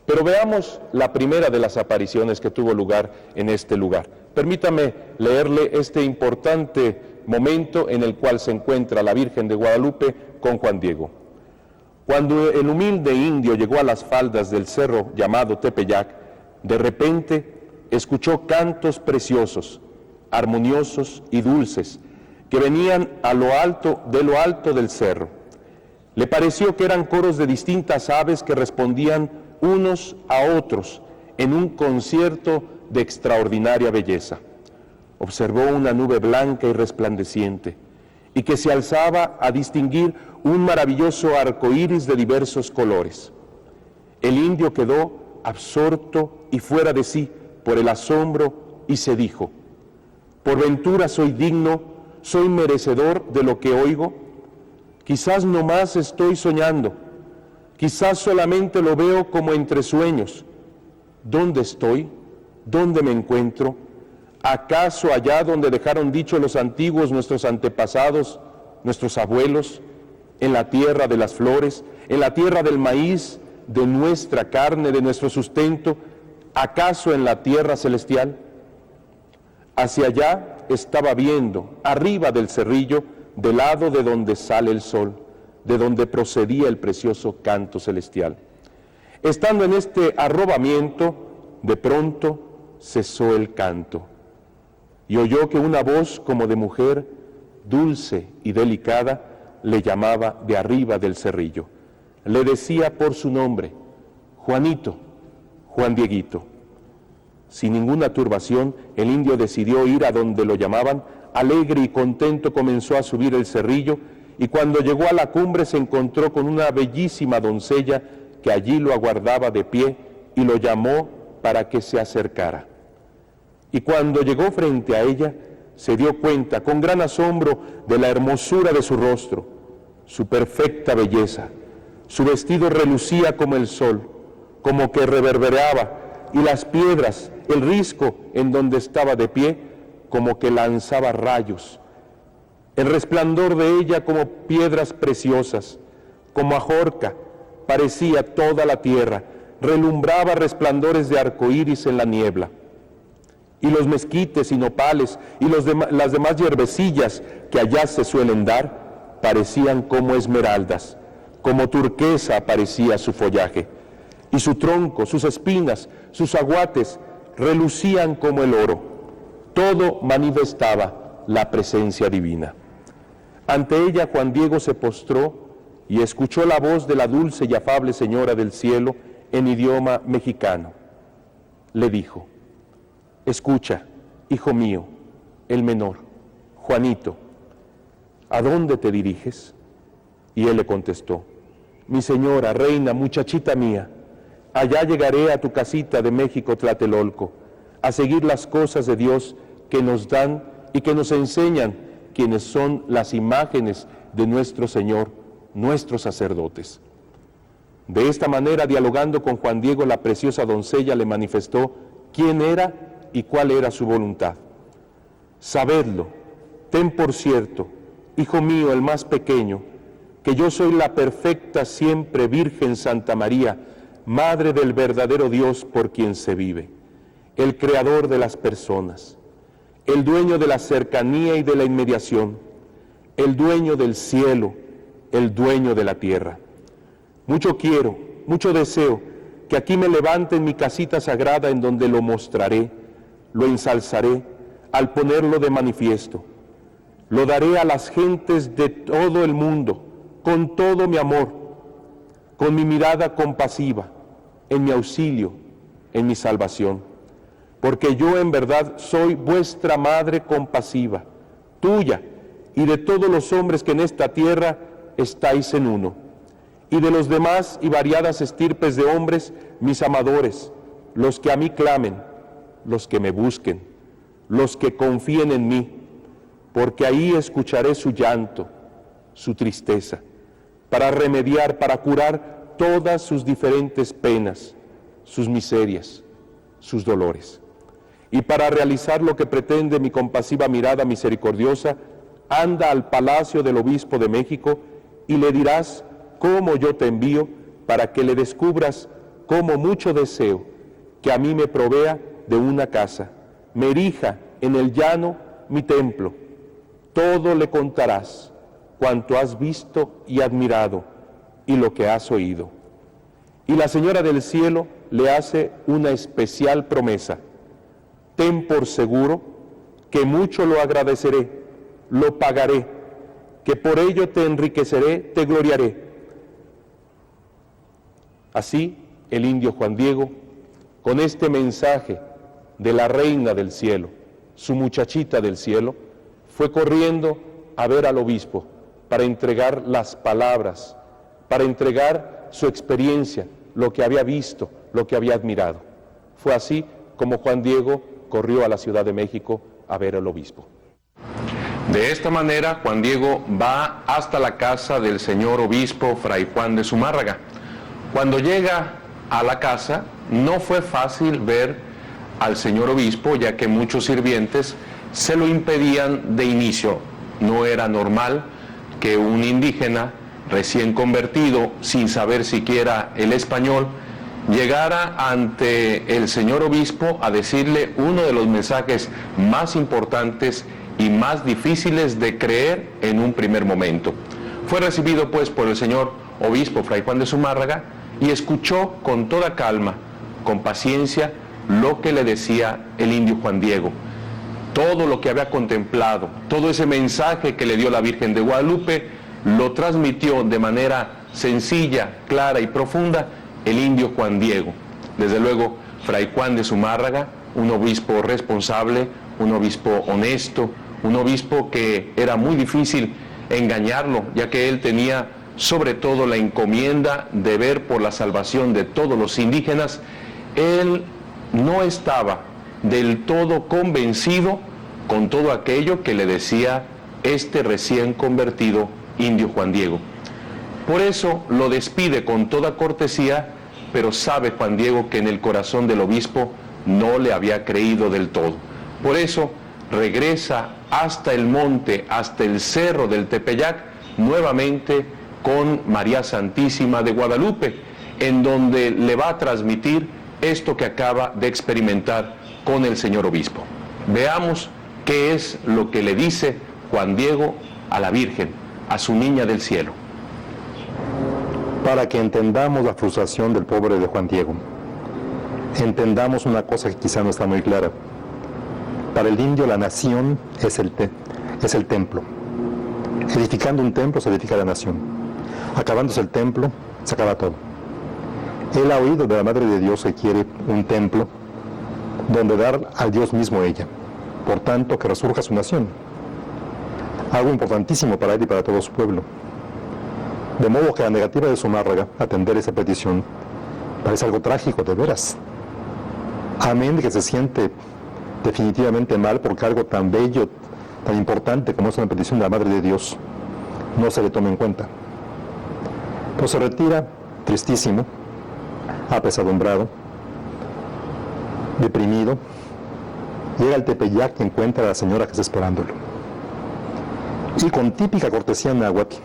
Speaker 3: Pero veamos la primera de las apariciones que tuvo lugar en este lugar. Permítame leerle este importante momento en el cual se encuentra la Virgen de Guadalupe con Juan Diego. Cuando el humilde indio llegó a las faldas del cerro llamado Tepeyac, de repente escuchó cantos preciosos, armoniosos y dulces, que venían de lo alto del cerro. Le pareció que eran coros de distintas aves que respondían unos a otros en un concierto de extraordinaria belleza. Observó una nube blanca y resplandeciente, y que se alzaba a distinguir un maravilloso arco iris de diversos colores. El indio quedó absorto y fuera de sí por el asombro y se dijo: ¿por ventura soy digno, soy merecedor de lo que oigo? Quizás no más estoy soñando, quizás solamente lo veo como entre sueños. ¿Dónde estoy? ¿Dónde me encuentro? ¿Acaso allá donde dejaron dicho los antiguos, nuestros antepasados, nuestros abuelos? ¿En la tierra de las flores? ¿En la tierra del maíz, de nuestra carne, de nuestro sustento? ¿Acaso en la tierra celestial? Hacia allá estaba viendo, arriba del cerrillo, del lado de donde sale el sol, de donde procedía el precioso canto celestial. Estando en este arrobamiento, de pronto cesó el canto, y oyó que una voz como de mujer, dulce y delicada, le llamaba de arriba del cerrillo. Le decía por su nombre: Juanito, Juan Dieguito. Sin ninguna turbación, el indio decidió ir a donde lo llamaban. Alegre y contento comenzó a subir el cerrillo, y cuando llegó a la cumbre se encontró con una bellísima doncella que allí lo aguardaba de pie y lo llamó para que se acercara. Y cuando llegó frente a ella, se dio cuenta con gran asombro de la hermosura de su rostro, su perfecta belleza. Su vestido relucía como el sol, como que reverberaba, y las piedras, el risco en donde estaba de pie, como que lanzaba rayos. El resplandor de ella como piedras preciosas, como ajorca, parecía toda la tierra, relumbraba resplandores de arcoíris en la niebla. Y los mezquites y nopales y las demás hierbecillas que allá se suelen dar, parecían como esmeraldas, como turquesa parecía su follaje. Y su tronco, sus espinas, sus aguates relucían como el oro. Todo manifestaba la presencia divina. Ante ella Juan Diego se postró y escuchó la voz de la dulce y afable Señora del Cielo en idioma mexicano. Le dijo: escucha, hijo mío, el menor, Juanito, ¿a dónde te diriges? Y él le contestó: mi señora, reina, muchachita mía, allá llegaré a tu casita de México, Tlatelolco, a seguir las cosas de Dios que nos dan y que nos enseñan quienes son las imágenes de nuestro Señor, nuestros sacerdotes. De esta manera, dialogando con Juan Diego, la preciosa doncella le manifestó quién era y cuál era su voluntad. Sabedlo, ten por cierto, hijo mío, el más pequeño, que yo soy la perfecta siempre Virgen Santa María, Madre del verdadero Dios por quien se vive, el Creador de las personas, el dueño de la cercanía y de la inmediación, el dueño del cielo, el dueño de la tierra. Mucho quiero, mucho deseo que aquí me levante en mi casita sagrada en donde lo mostraré, lo ensalzaré al ponerlo de manifiesto. Lo daré a las gentes de todo el mundo, con todo mi amor, con mi mirada compasiva, en mi auxilio, en mi salvación. Porque yo en verdad soy vuestra madre compasiva, tuya y de todos los hombres que en esta tierra estáis en uno, y de los demás y variadas estirpes de hombres, mis amadores, los que a mí clamen, los que me busquen, los que confíen en mí, porque ahí escucharé su llanto, su tristeza, para remediar, para curar todas sus diferentes penas, sus miserias, sus dolores. Y para realizar lo que pretende mi compasiva mirada misericordiosa, anda al palacio del obispo de México y le dirás cómo yo te envío para que le descubras cómo mucho deseo que a mí me provea de una casa, me erija en el llano mi templo. Todo le contarás cuanto has visto y admirado y lo que has oído. Y la Señora del Cielo le hace una especial promesa. Ten por seguro que mucho lo agradeceré, lo pagaré, que por ello te enriqueceré, te gloriaré. Así, el indio Juan Diego, con este mensaje de la reina del cielo, su muchachita del cielo, fue corriendo a ver al obispo para entregar las palabras, para entregar su experiencia, lo que había visto, lo que había admirado. Fue así como Juan Diego corrió a la Ciudad de México a ver al obispo. De esta manera, Juan Diego va hasta la casa del señor obispo Fray Juan de Zumárraga. Cuando llega a la casa, no fue fácil ver al señor obispo, ya que muchos sirvientes se lo impedían de inicio. No era normal que un indígena recién convertido, sin saber siquiera el español, llegara ante el señor obispo a decirle uno de los mensajes más importantes y más difíciles de creer en un primer momento. Fue recibido pues por el señor obispo Fray Juan de Zumárraga y escuchó con toda calma, con paciencia, lo que le decía el indio Juan Diego. Todo lo que había contemplado, todo ese mensaje que le dio la Virgen de Guadalupe, lo transmitió de manera sencilla, clara y profunda el indio Juan Diego. Desde luego, Fray Juan de Zumárraga, un obispo responsable, un obispo honesto, un obispo que era muy difícil engañarlo, ya que él tenía sobre todo la encomienda de ver por la salvación de todos los indígenas. Él no estaba del todo convencido con todo aquello que le decía este recién convertido indio Juan Diego. Por eso lo despide con toda cortesía, pero sabe Juan Diego que en el corazón del obispo no le había creído del todo. Por eso regresa hasta el monte, hasta el cerro del Tepeyac, nuevamente con María Santísima de Guadalupe, en donde le va a transmitir esto que acaba de experimentar con el señor obispo. Veamos qué es lo que le dice Juan Diego a la Virgen, a su niña del cielo.
Speaker 5: Para que entendamos la frustración del pobre de Juan Diego, entendamos una cosa que quizá no está muy clara. Para el indio la nación es el templo. Edificando un templo se edifica la nación. Acabándose el templo, se acaba todo. Él ha oído de la Madre de Dios que quiere un templo donde dar al Dios mismo ella. Por tanto, que resurja su nación. Algo importantísimo para él y para todo su pueblo. De modo que la negativa de Zumárraga atender esa petición parece algo trágico, de veras. Amén de que se siente definitivamente mal porque algo tan bello, tan importante como es una petición de la Madre de Dios, no se le toma en cuenta. Pues se retira tristísimo, apesadumbrado, deprimido, llega al Tepeyac y encuentra a la señora que está esperándolo. Y con típica cortesía náhuatl,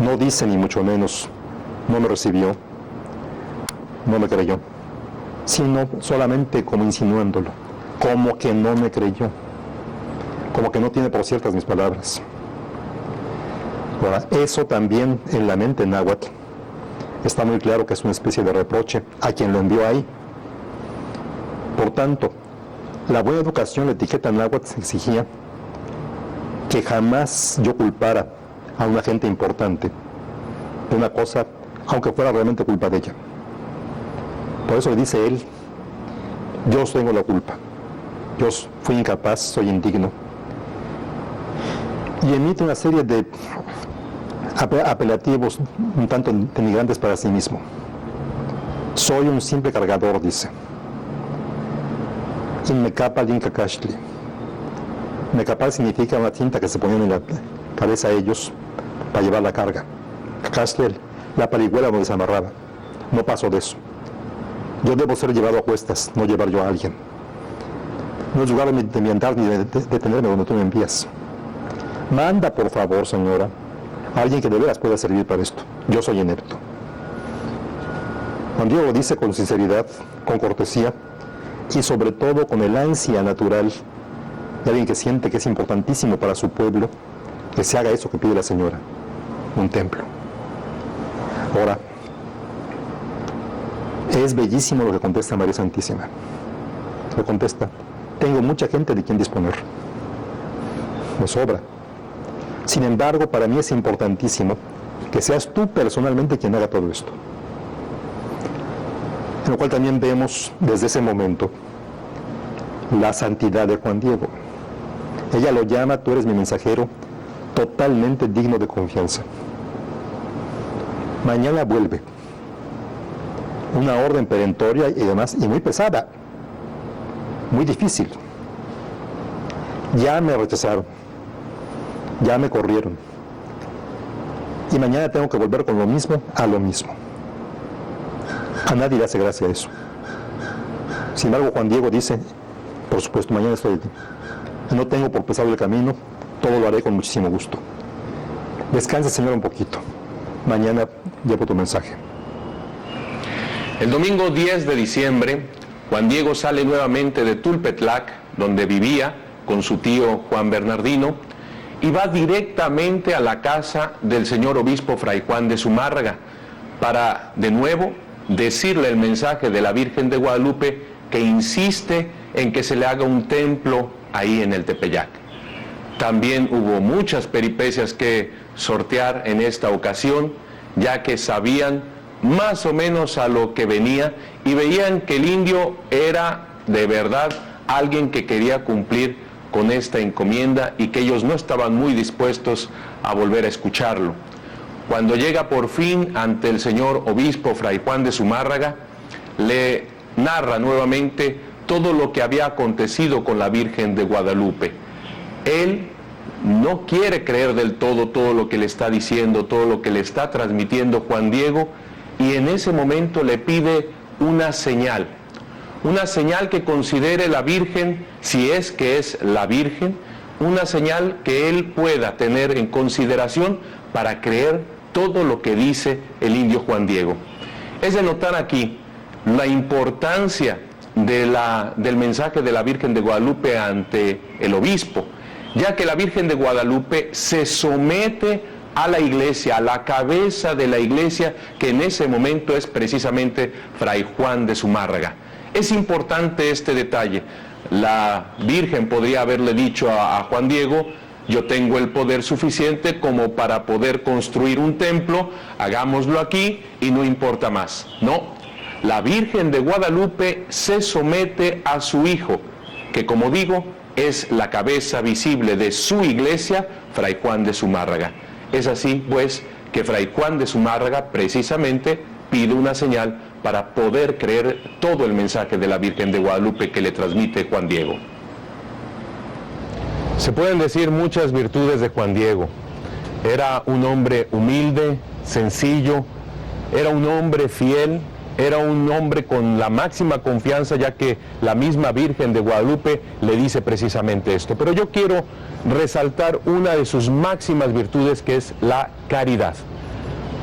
Speaker 5: no dice ni mucho menos, no me recibió, no me creyó, sino solamente como insinuándolo, como que no me creyó, como que no tiene por ciertas mis palabras. Ahora, eso también en la mente náhuatl está muy claro que es una especie de reproche a quien lo envió ahí. Por tanto, la buena educación, la etiqueta náhuatl exigía que jamás yo culpara a una gente importante de una cosa, aunque fuera realmente culpa de ella. Por eso le dice él, yo tengo la culpa, yo fui incapaz, soy indigno. Y emite una serie de apelativos un tanto denigrantes para sí mismo. Soy un simple cargador, dice. Inmecapal incacashli. Mecapal significa una cinta que se ponían en la cabeza a ellos para llevar la carga. Kakashli, la palihuela donde se amarraba. No paso de eso. Yo debo ser llevado a cuestas, no llevar yo a alguien. No es lugar de mi andar ni de tenerme donde tú me envías. Manda, por favor, señora, a alguien que de veras pueda servir para esto. Yo soy inepto. Juan Diego lo dice con sinceridad, con cortesía y sobre todo con el ansia natural de alguien que siente que es importantísimo para su pueblo que se haga eso que pide la señora, un templo. Ahora, es bellísimo lo que contesta María Santísima. Lo contesta, tengo mucha gente de quien disponer. Me sobra. Sin embargo, para mí es importantísimo que seas tú personalmente quien haga todo esto. En lo cual también vemos desde ese momento la santidad de Juan Diego. Ella lo llama, tú eres mi mensajero, totalmente digno de confianza. Mañana vuelve. Una orden perentoria y además, y muy pesada, muy difícil. Ya me rechazaron, ya me corrieron. Y mañana tengo que volver con lo mismo a lo mismo. A nadie le hace gracia eso. Sin embargo, Juan Diego dice, por supuesto, mañana estoy. No tengo por pesado el camino, todo lo haré con muchísimo gusto. Descansa, señora, un poquito. Mañana llevo tu mensaje.
Speaker 3: El domingo 10 de diciembre, Juan Diego sale nuevamente de Tulpetlac, donde vivía con su tío Juan Bernardino, y va directamente a la casa del señor obispo Fray Juan de Zumárraga para, de nuevo, decirle el mensaje de la Virgen de Guadalupe que insiste en que se le haga un templo ahí en el Tepeyac. También hubo muchas peripecias que sortear en esta ocasión, ya que sabían más o menos a lo que venía y veían que el indio era de verdad alguien que quería cumplir con esta encomienda y que ellos no estaban muy dispuestos a volver a escucharlo. Cuando llega por fin ante el señor obispo Fray Juan de Zumárraga, le narra nuevamente todo lo que había acontecido con la Virgen de Guadalupe. Él no quiere creer del todo lo que le está diciendo, todo lo que le está transmitiendo Juan Diego, y en ese momento le pide una señal que considere la Virgen, si es que es la Virgen, una señal que él pueda tener en consideración para creer todo lo que dice el indio Juan Diego. Es de notar aquí la importancia del mensaje de la Virgen de Guadalupe ante el obispo, ya que la Virgen de Guadalupe se somete a la iglesia, a la cabeza de la iglesia, que en ese momento es precisamente Fray Juan de Zumárraga. Es importante este detalle. La Virgen podría haberle dicho a Juan Diego, yo tengo el poder suficiente como para poder construir un templo, hagámoslo aquí y no importa más. No, la Virgen de Guadalupe se somete a su hijo, que como digo, es la cabeza visible de su iglesia, Fray Juan de Zumárraga. Es así, pues, que Fray Juan de Zumárraga precisamente pide una señal para poder creer todo el mensaje de la Virgen de Guadalupe que le transmite Juan Diego. Se pueden decir muchas virtudes de Juan Diego. Era un hombre humilde, sencillo, era un hombre fiel, era un hombre con la máxima confianza, ya que la misma Virgen de Guadalupe le dice precisamente esto. Pero yo quiero resaltar una de sus máximas virtudes, que es la caridad.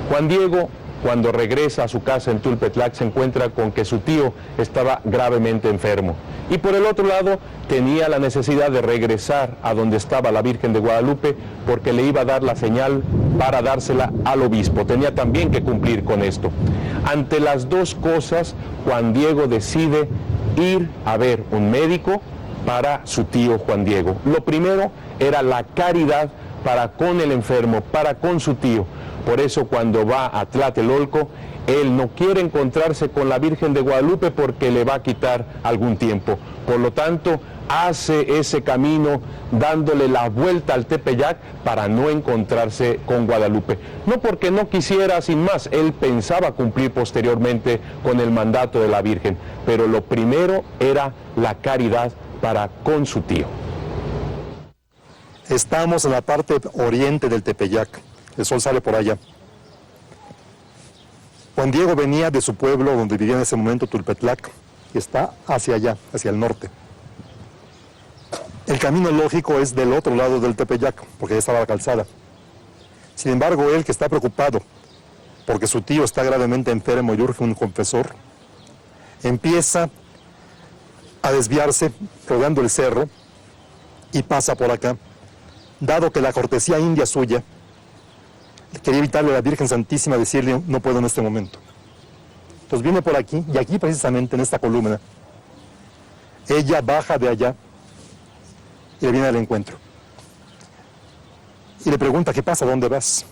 Speaker 3: Juan Diego, cuando regresa a su casa en Tulpetlac, se encuentra con que su tío estaba gravemente enfermo. Y por el otro lado, tenía la necesidad de regresar a donde estaba la Virgen de Guadalupe, porque le iba a dar la señal para dársela al obispo. Tenía también que cumplir con esto. Ante las dos cosas, Juan Diego decide ir a ver un médico para su tío Juan Diego. Lo primero era la caridad para con el enfermo, para con su tío. Por eso cuando va a Tlatelolco, él no quiere encontrarse con la Virgen de Guadalupe porque le va a quitar algún tiempo. Por lo tanto, hace ese camino dándole la vuelta al Tepeyac para no encontrarse con Guadalupe. No porque no quisiera, sin más, él pensaba cumplir posteriormente con el mandato de la Virgen, pero lo primero era la caridad para con su tío.
Speaker 5: Estamos en la parte oriente del Tepeyac. El sol sale por allá. Juan Diego venía de su pueblo, donde vivía en ese momento Tulpetlac, que está hacia allá, hacia el norte. El camino lógico es del otro lado del Tepeyac, porque ya estaba la calzada. Sin embargo, él, que está preocupado porque su tío está gravemente enfermo y urge un confesor, empieza a desviarse rodeando el cerro y pasa por acá, dado que la cortesía india suya quería evitarle a la Virgen Santísima decirle no puedo en este momento. Entonces viene por aquí, y aquí precisamente en esta columna, ella baja de allá y le viene al encuentro. Y le pregunta, ¿qué pasa? ¿Dónde vas?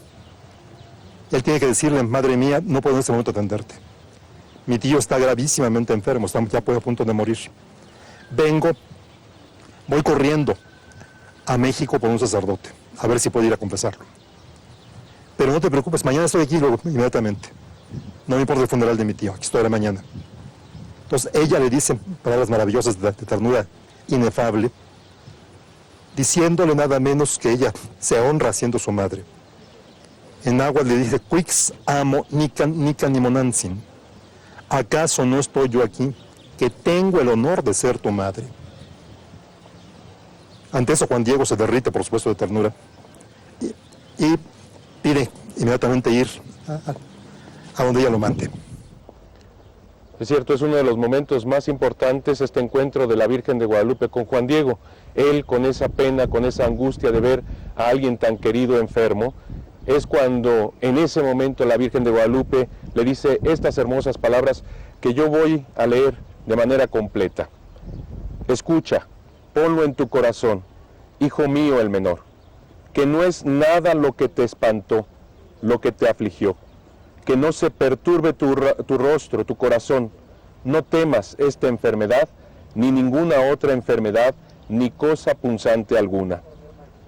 Speaker 5: Él tiene que decirle, madre mía, no puedo en este momento atenderte. Mi tío está gravísimamente enfermo, está ya a punto de morir. Voy corriendo a México por un sacerdote, a ver si puedo ir a confesarlo. Pero no te preocupes, mañana estoy aquí luego, inmediatamente. No me importa el funeral de mi tío, aquí estoy mañana. Entonces ella le dice palabras maravillosas de ternura inefable, diciéndole nada menos que ella se honra siendo su madre. En agua le dice, Quix amo nican nimonansin. ¿Acaso no estoy yo aquí, que tengo el honor de ser tu madre? Ante eso Juan Diego se derrite, por supuesto, de ternura y pide inmediatamente ir a donde ella lo mande.
Speaker 3: Es cierto, es uno de los momentos más importantes este encuentro de la Virgen de Guadalupe con Juan Diego. Él, con esa pena, con esa angustia de ver a alguien tan querido enfermo, es cuando en ese momento la Virgen de Guadalupe le dice estas hermosas palabras que yo voy a leer de manera completa. Escucha, ponlo en tu corazón, hijo mío el menor, que no es nada lo que te espantó, lo que te afligió, que no se perturbe tu rostro, tu corazón, no temas esta enfermedad, ni ninguna otra enfermedad, ni cosa punzante alguna.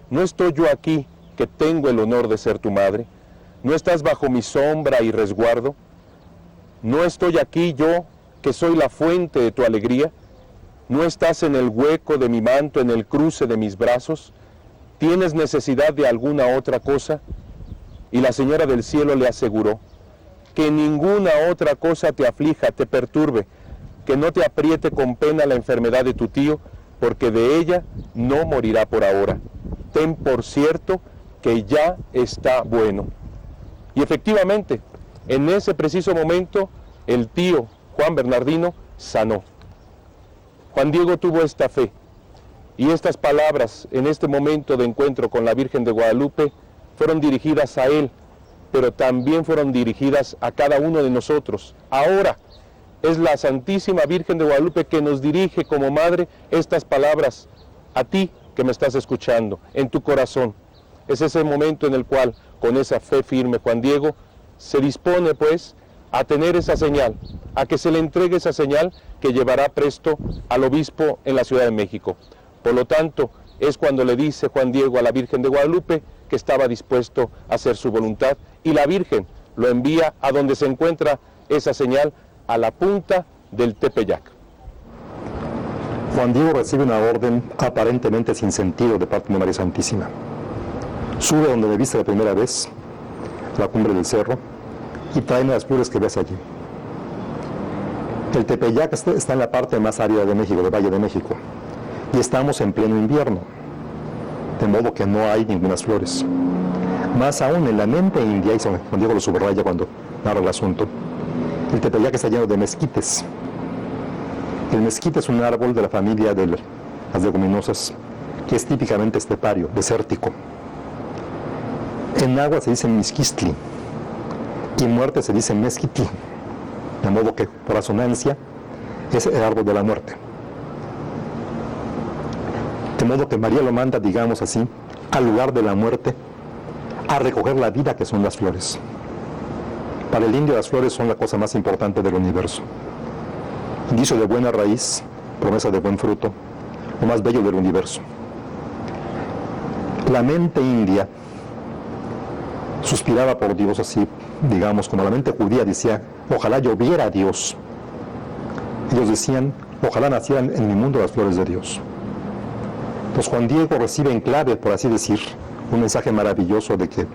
Speaker 3: ¿No estoy yo aquí, que tengo el honor de ser tu madre? ¿No estás bajo mi sombra y resguardo? ¿No estoy aquí yo, que soy la fuente de tu alegría? ¿No estás en el hueco de mi manto, en el cruce de mis brazos? ¿Tienes necesidad de alguna otra cosa? Y la Señora del Cielo le aseguró, que ninguna otra cosa te aflija, te perturbe, que no te apriete con pena la enfermedad de tu tío, porque de ella no morirá por ahora. Ten por cierto que ya está bueno. Y efectivamente, en ese preciso momento, el tío Juan Bernardino sanó. Juan Diego tuvo esta fe, y estas palabras en este momento de encuentro con la Virgen de Guadalupe fueron dirigidas a él, pero también fueron dirigidas a cada uno de nosotros. Ahora es la Santísima Virgen de Guadalupe que nos dirige como madre estas palabras a ti que me estás escuchando, en tu corazón. Es ese momento en el cual, con esa fe firme, Juan Diego se dispone pues a tener esa señal, a que se le entregue esa señal que llevará presto al obispo en la Ciudad de México. Por lo tanto, es cuando le dice Juan Diego a la Virgen de Guadalupe que estaba dispuesto a hacer su voluntad, y la Virgen lo envía a donde se encuentra esa señal, a la punta del Tepeyac.
Speaker 5: Juan Diego recibe una orden aparentemente sin sentido de parte de María Santísima. Sube donde le viste la primera vez, a la cumbre del cerro, y tráeme las flores que ves allí. El Tepeyac está en la parte más árida de México, del Valle de México, y estamos en pleno invierno, de modo que no hay ninguna flores. Más aún en la mente india, y Juan Diego lo subraya cuando narra el asunto, el Tepeyac está lleno de mezquites. El mezquite es un árbol de la familia de las leguminosas, que es típicamente estepario, desértico. En agua se dice misquistli, y muerte se dice mezquitli, de modo que por asonancia es el árbol de la muerte. De modo que María lo manda, digamos así, al lugar de la muerte, a recoger la vida que son las flores. Para el indio las flores son la cosa más importante del universo. Indicio de buena raíz, promesa de buen fruto, lo más bello del universo. La mente india suspiraba por Dios así, digamos, como la mente judía decía, ojalá lloviera Dios. Ellos decían, ojalá nacieran en mi mundo las flores de Dios. Pues Juan Diego recibe en clave, por así decir, un mensaje maravilloso de que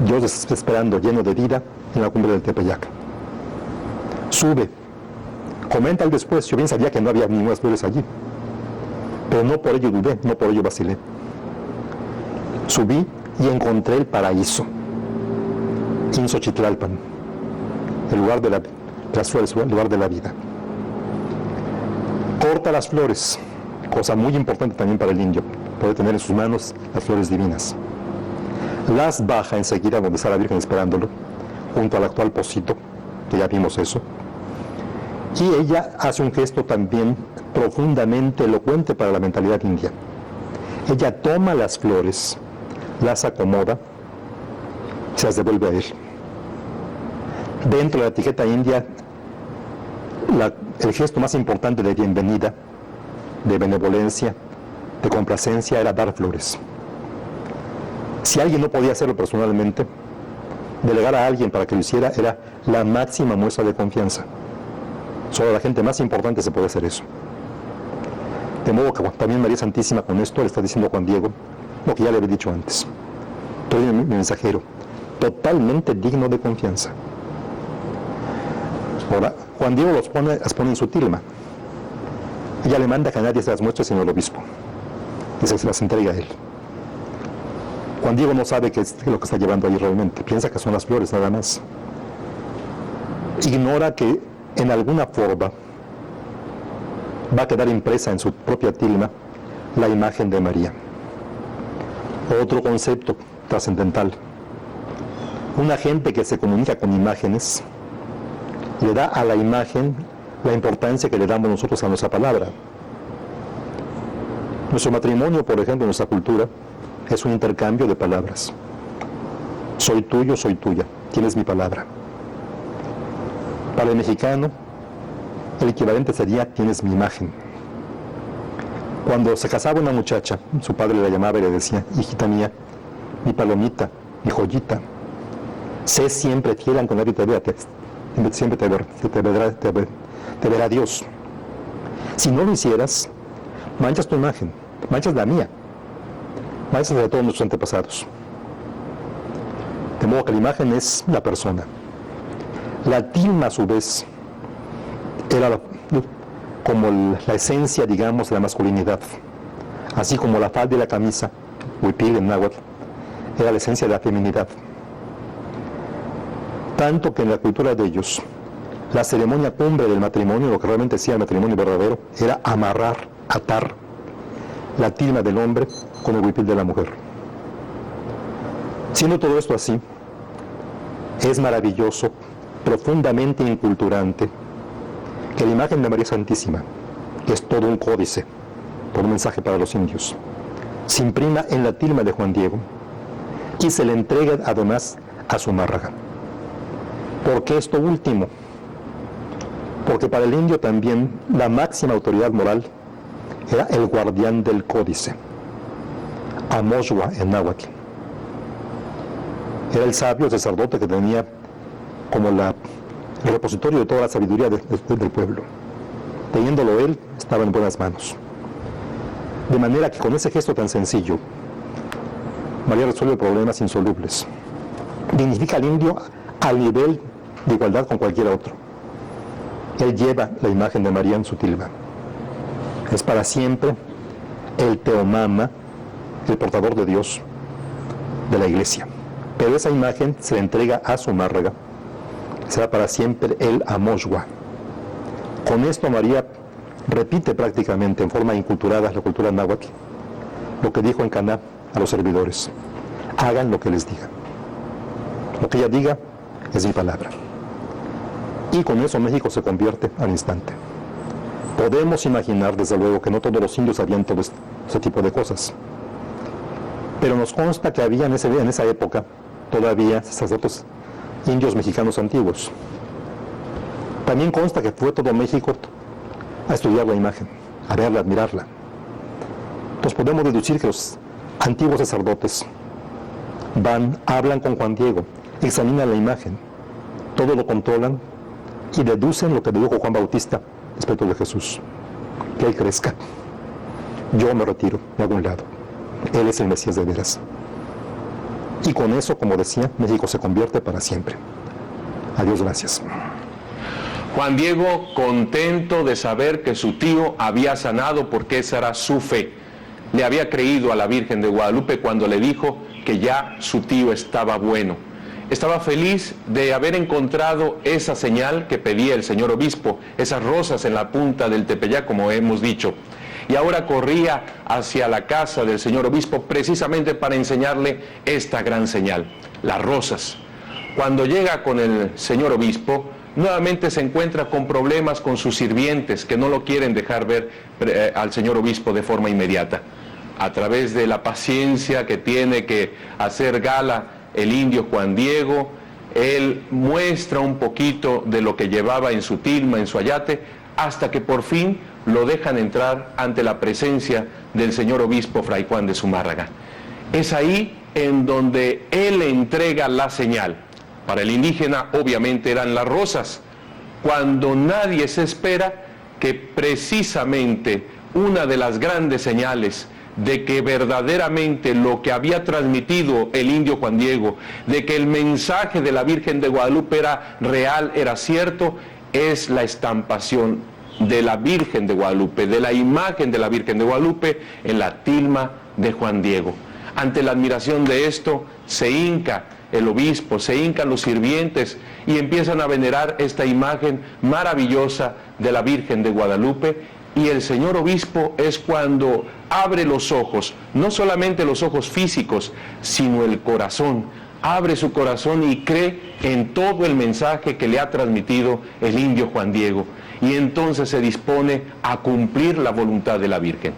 Speaker 5: Dios está esperando lleno de vida en la cumbre del Tepeyac. Sube, comenta él después, yo bien sabía que no había ninguna flores allí, pero no por ello dudé, no por ello vacilé. Subí y encontré el paraíso, en Xochitlalpan, el lugar de las flores, el lugar de la vida. Corta las flores, cosa muy importante también para el indio, puede tener en sus manos las flores divinas. Las baja enseguida donde está la Virgen esperándolo, junto al actual pocito, que ya vimos eso. Y ella hace un gesto también profundamente elocuente para la mentalidad india. Ella toma las flores, las acomoda, se las devuelve a él. Dentro de la etiqueta india, el gesto más importante de bienvenida, de benevolencia, de complacencia, era dar flores. Si alguien no podía hacerlo personalmente, delegar a alguien para que lo hiciera era la máxima muestra de confianza. Solo la gente más importante se puede hacer eso. De modo que también María Santísima con esto le está diciendo a Juan Diego lo que ya le había dicho antes. Tú eres mi mensajero, totalmente digno de confianza. Ahora, Juan Diego las pone en su tilma. Ella le manda que a nadie se las muestre sino al obispo. Y se las entrega a él. Juan Diego no sabe qué es lo que está llevando ahí realmente. Piensa que son las flores nada más. Ignora que en alguna forma va a quedar impresa en su propia tilma la imagen de María. Otro concepto trascendental. Una gente que se comunica con imágenes le da a la imagen la importancia que le damos nosotros a nuestra palabra. Nuestro matrimonio, por ejemplo, en nuestra cultura, es un intercambio de palabras. Soy tuyo, soy tuya, tienes mi palabra. Para el mexicano, el equivalente sería tienes mi imagen. Cuando se casaba una muchacha, su padre la llamaba y le decía, hijita mía, mi palomita, mi joyita, sé siempre fiel aunque nadie te vea, siempre te verá Dios. Si no lo hicieras, manchas tu imagen, manchas la mía, manchas de todos nuestros antepasados. De modo que la imagen es la persona. La tilma, a su vez, era como la esencia, digamos, de la masculinidad. Así como la falda y la camisa, huipil en náhuatl, era la esencia de la feminidad. Tanto que en la cultura de ellos, la ceremonia cumbre del matrimonio, lo que realmente decía el matrimonio verdadero, era amarrar, atar la tilma del hombre con el huipil de la mujer. Siendo todo esto así, es maravilloso, profundamente inculturante, que la imagen de María Santísima, que es todo un códice, por un mensaje para los indios, se imprima en la tilma de Juan Diego y se le entrega además a su márraga. ¿Por qué esto último? Porque para el indio también la máxima autoridad moral era el guardián del códice, Amoshwa en náhuatl. Era el sabio sacerdote que tenía como el repositorio de toda la sabiduría del pueblo. Teniéndolo él, estaba en buenas manos. De manera que con ese gesto tan sencillo, María resuelve problemas insolubles. Dignifica al indio al nivel de igualdad con cualquier otro. Él lleva la imagen de María en su tilma. Es para siempre el Teomama, el portador de Dios de la iglesia. Pero esa imagen se le entrega a Zumárraga. Será para siempre el Amoshwa. Con esto María repite prácticamente en forma inculturada la cultura náhuatl lo que dijo en Caná a los servidores: hagan lo que les diga. Lo que ella diga es mi palabra. Y con eso México se convierte al instante. Podemos imaginar, desde luego, que no todos los indios sabían todo ese tipo de cosas. Pero nos consta que había en esa época todavía sacerdotes indios mexicanos antiguos. También consta que fue todo México a estudiar la imagen, a verla, a admirarla. Entonces podemos deducir que los antiguos sacerdotes hablan con Juan Diego, examinan la imagen, todo lo controlan y deducen lo que dedujo Juan Bautista respecto de Jesús: que Él crezca. Yo me retiro, me hago a un lado. Él es el Mesías de veras. Y con eso, como decía, México se convierte para siempre. Adiós, gracias.
Speaker 3: Juan Diego, contento de saber que su tío había sanado, porque esa era su fe. Le había creído a la Virgen de Guadalupe cuando le dijo que ya su tío estaba bueno. Estaba feliz de haber encontrado esa señal que pedía el señor obispo, esas rosas en la punta del Tepeyac, como hemos dicho. Y ahora corría hacia la casa del señor obispo precisamente para enseñarle esta gran señal, las rosas. Cuando llega con el señor obispo, nuevamente se encuentra con problemas con sus sirvientes, que no lo quieren dejar ver al señor obispo de forma inmediata. A través de la paciencia que tiene que hacer gala el indio Juan Diego, él muestra un poquito de lo que llevaba en su tilma, en su ayate, hasta que por fin lo dejan entrar ante la presencia del señor obispo Fray Juan de Zumárraga. Es ahí en donde él le entrega la señal. Para el indígena, obviamente, eran las rosas, cuando nadie se espera que precisamente una de las grandes señales de que verdaderamente lo que había transmitido el indio Juan Diego, de que el mensaje de la Virgen de Guadalupe era real, era cierto, es la estampación de la Virgen de Guadalupe, de la imagen de la Virgen de Guadalupe en la tilma de Juan Diego. Ante la admiración de esto, se hinca el obispo, se hincan los sirvientes y empiezan a venerar esta imagen maravillosa de la Virgen de Guadalupe. Y el señor obispo es cuando abre los ojos, no solamente los ojos físicos, sino el corazón. Abre su corazón y cree en todo el mensaje que le ha transmitido el indio Juan Diego. Y entonces se dispone a cumplir la voluntad de la Virgen.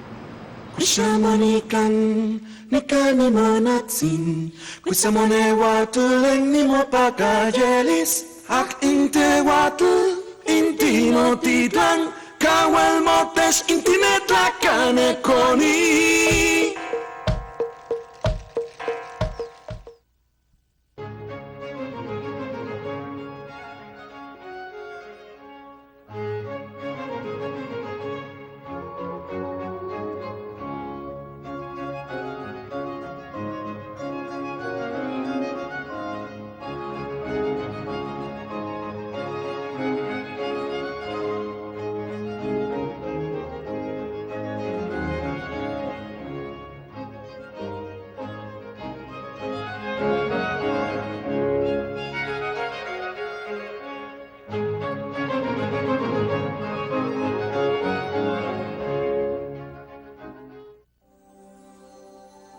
Speaker 6: Kawal motes intinet lakane koni.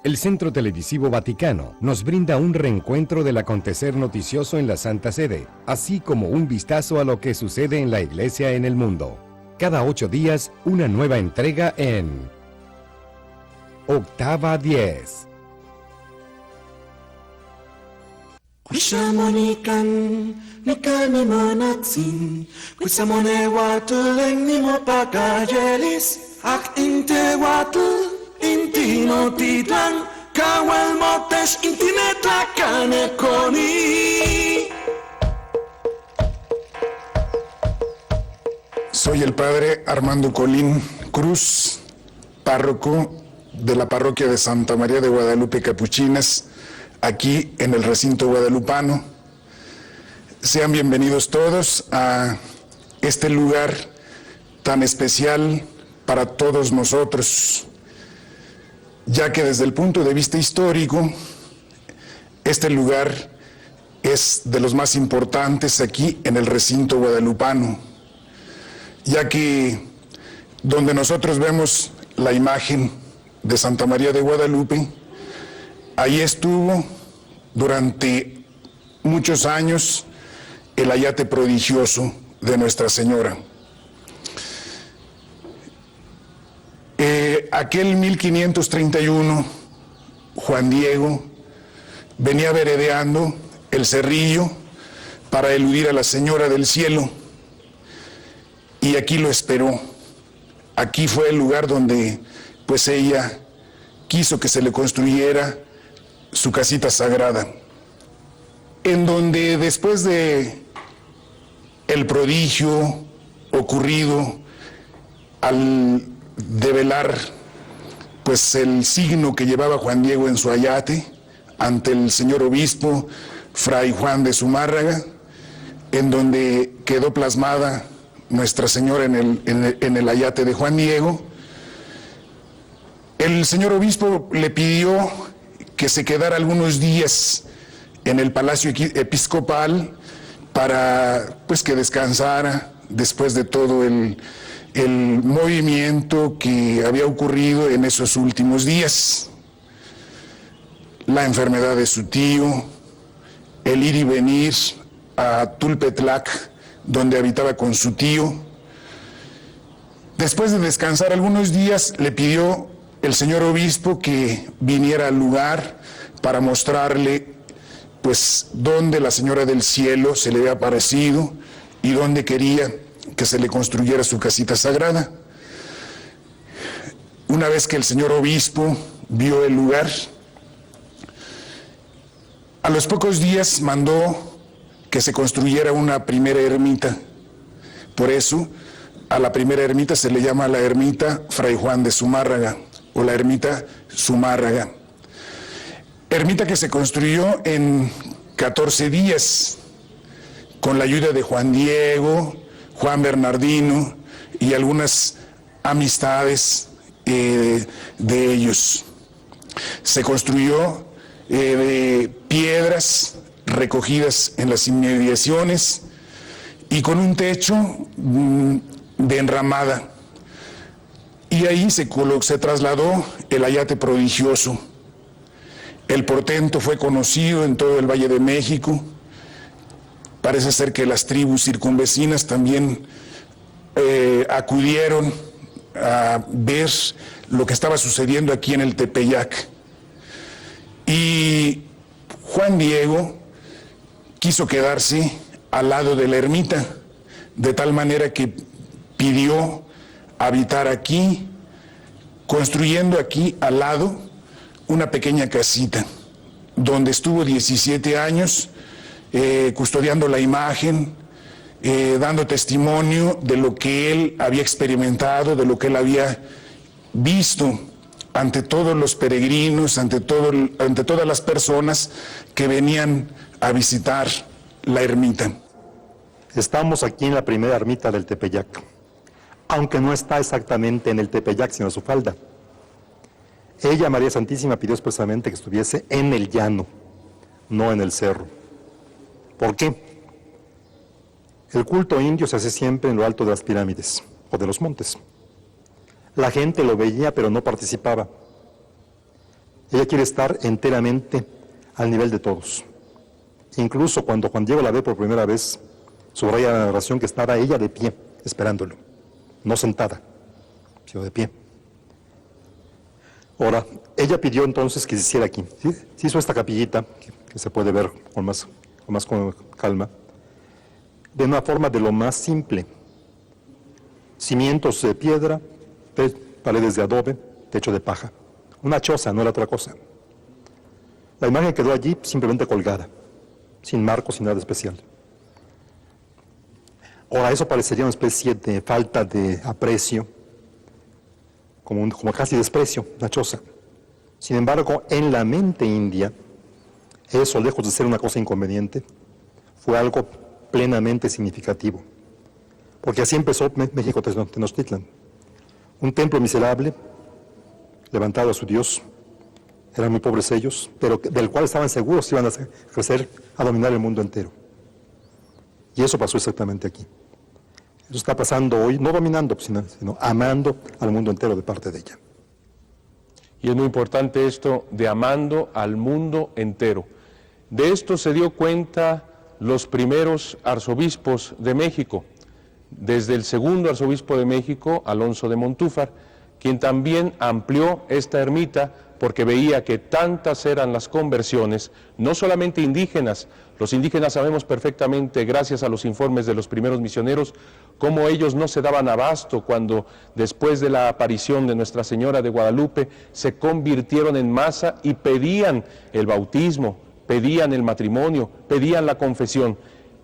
Speaker 7: El Centro Televisivo Vaticano nos brinda un reencuentro del acontecer noticioso en la Santa Sede, así como un vistazo a lo que sucede en la Iglesia en el mundo. Cada 8 días, una nueva entrega en Octava 10.
Speaker 6: Kushamonikan, nikani monatsin, kusamone watuleng ni mo pagajelis, ak inte watul. Intino titlan, kawal motes intinet lakane koni.
Speaker 8: Soy el padre Armando Colín Cruz, párroco de la parroquia de Santa María de Guadalupe Capuchinas, aquí en el recinto guadalupano. Sean bienvenidos todos a este lugar tan especial para todos nosotros, ya que desde el punto de vista histórico, este lugar es de los más importantes aquí en el recinto guadalupano, ya que donde nosotros vemos la imagen de Santa María de Guadalupe, ahí estuvo durante muchos años el ayate prodigioso de Nuestra Señora. Aquel 1531, Juan Diego venía veredeando el Cerrillo para eludir a la Señora del Cielo, y aquí lo esperó. Aquí fue el lugar donde pues ella quiso que se le construyera su casita sagrada, en donde después de el prodigio ocurrido al develar pues el signo que llevaba Juan Diego en su ayate ante el señor obispo Fray Juan de Zumárraga, en donde quedó plasmada Nuestra Señora en el ayate de Juan Diego, el señor obispo le pidió que se quedara algunos días en el Palacio Episcopal para pues que descansara después de todo el movimiento que había ocurrido en esos últimos días. La enfermedad de su tío, el ir y venir a Tulpetlac, donde habitaba con su tío. Después de descansar algunos días, le pidió el señor obispo que viniera al lugar para mostrarle pues dónde la Señora del Cielo se le había aparecido y dónde quería que se le construyera su casita sagrada. Una vez que el señor obispo vio el lugar, a los pocos días mandó que se construyera una primera ermita. Por eso a la primera ermita se le llama la ermita Fray Juan de Zumárraga o la ermita Zumárraga. Ermita que se construyó en 14 días con la ayuda de Juan Diego, Juan Bernardino y algunas amistades de ellos. Se construyó de piedras recogidas en las inmediaciones y con un techo de enramada. Y ahí se trasladó el ayate prodigioso. El portento fue conocido en todo el Valle de México. Parece ser que las tribus circunvecinas también acudieron a ver lo que estaba sucediendo aquí en el Tepeyac. Y Juan Diego quiso quedarse al lado de la ermita, de tal manera que pidió habitar aquí, construyendo aquí al lado una pequeña casita, donde estuvo 17 años custodiando la imagen, dando testimonio de lo que él había experimentado, de lo que él había visto ante todos los peregrinos, ante todas las personas que venían a visitar la ermita.
Speaker 5: Estamos aquí en la primera ermita del Tepeyac, aunque no está exactamente en el Tepeyac, sino en su falda. Ella, María Santísima, pidió expresamente que estuviese en el llano, no en el cerro. ¿Por qué? El culto indio se hace siempre en lo alto de las pirámides o de los montes. La gente lo veía, pero no participaba. Ella quiere estar enteramente al nivel de todos. Incluso cuando Juan Diego la ve por primera vez, subraya la narración que estaba ella de pie, esperándolo, no sentada, sino de pie. Ahora, ella pidió entonces que se hiciera aquí. ¿Sí? Se hizo esta capillita, que se puede ver con más calma, de una forma de lo más simple. Cimientos de piedra, paredes de adobe, techo de paja. Una choza, no era otra cosa. La imagen quedó allí simplemente colgada, sin marco, sin nada especial. Ahora, eso parecería una especie de falta de aprecio, como casi desprecio, una choza. Sin embargo, en la mente india, eso, lejos de ser una cosa inconveniente, fue algo plenamente significativo. Porque así empezó México Tenochtitlan. Un templo miserable, levantado a su Dios. Eran muy pobres ellos, pero del cual estaban seguros que iban a crecer, a dominar el mundo entero. Y eso pasó exactamente aquí. Eso está pasando hoy, no dominando, sino amando al mundo entero de parte de ella.
Speaker 3: Y es muy importante esto de amando al mundo entero. De esto se dio cuenta los primeros arzobispos de México, desde el segundo arzobispo de México, Alonso de Montúfar, quien también amplió esta ermita porque veía que tantas eran las conversiones, no solamente indígenas. Los indígenas sabemos perfectamente, gracias a los informes de los primeros misioneros, cómo ellos no se daban abasto cuando, después de la aparición de Nuestra Señora de Guadalupe, se convirtieron en masa y pedían el bautismo, pedían el matrimonio, pedían la confesión.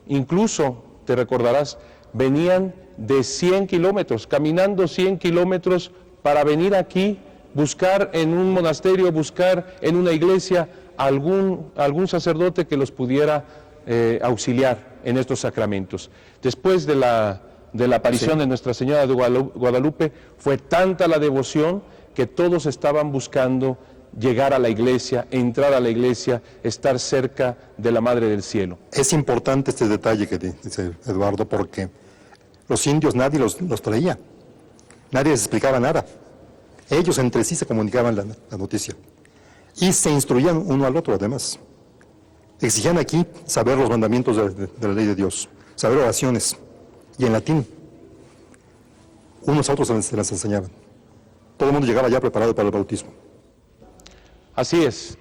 Speaker 3: Incluso, te recordarás, venían de 100 kilómetros, caminando 100 kilómetros para venir aquí, buscar en un monasterio, buscar en una iglesia algún sacerdote que los pudiera auxiliar en estos sacramentos. Después de la aparición de Nuestra Señora de Guadalupe, fue tanta la devoción que todos estaban buscando llegar a la iglesia, entrar a la iglesia, estar cerca de la Madre del Cielo.
Speaker 5: Es importante este detalle que dice Eduardo, porque los indios nadie los traía, nadie les explicaba nada. Ellos entre sí se comunicaban la noticia y se instruían uno al otro además. Exigían aquí saber los mandamientos de la ley de Dios, saber oraciones, y en latín. Unos a otros se las enseñaban. Todo el mundo llegaba ya preparado para el bautismo.
Speaker 3: Así es.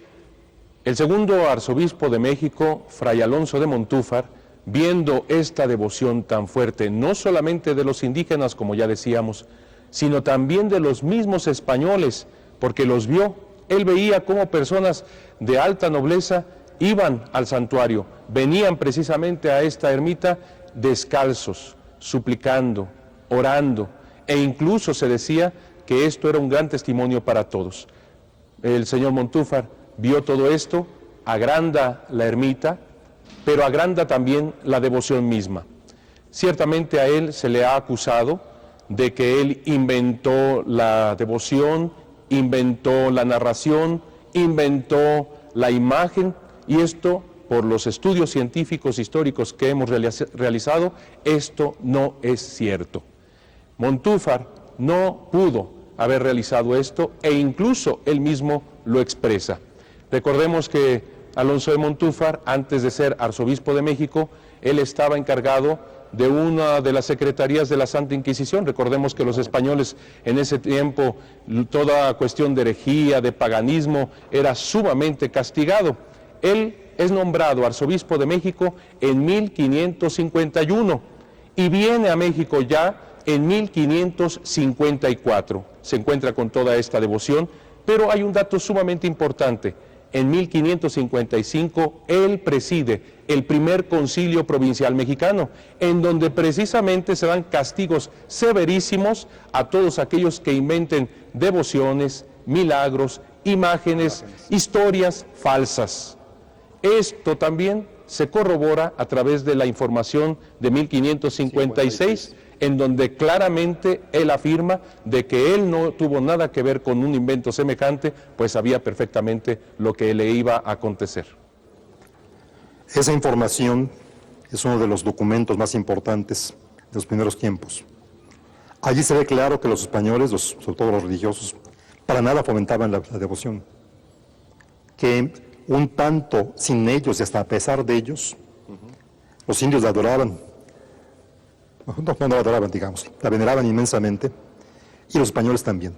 Speaker 3: El segundo arzobispo de México, Fray Alonso de Montúfar, viendo esta devoción tan fuerte, no solamente de los indígenas, como ya decíamos, sino también de los mismos españoles, porque los vio. Él veía cómo personas de alta nobleza iban al santuario, venían precisamente a esta ermita descalzos, suplicando, orando, e incluso se decía que esto era un gran testimonio para todos. El señor Montúfar vio todo esto, agranda la ermita, pero agranda también la devoción misma. Ciertamente a él se le ha acusado de que él inventó la devoción, inventó la narración, inventó la imagen, y esto, por los estudios científicos históricos que hemos realizado, esto no es cierto. Montúfar no pudo haber realizado esto, e incluso él mismo lo expresa. Recordemos que Alonso de Montúfar, antes de ser arzobispo de México, él estaba encargado de una de las secretarías de la Santa Inquisición. Recordemos que los españoles en ese tiempo, toda cuestión de herejía, de paganismo, era sumamente castigado. Él es nombrado arzobispo de México en 1551 y viene a México ya en 1554. Se encuentra con toda esta devoción, pero hay un dato sumamente importante. En 1555 él preside el primer concilio provincial mexicano, en donde precisamente se dan castigos severísimos a todos aquellos que inventen devociones, milagros, imágenes, historias falsas. Esto también se corrobora a través de la información de 1556, en donde claramente él afirma de que él no tuvo nada que ver con un invento semejante, pues sabía perfectamente lo que le iba a acontecer.
Speaker 5: Esa información es uno de los documentos más importantes de los primeros tiempos. Allí se ve claro que los españoles, sobre todo los religiosos, para nada fomentaban la devoción. Que un tanto sin ellos y hasta a pesar de ellos, los indios la adoraban. No la adoraban, digamos, la veneraban inmensamente, y los españoles también.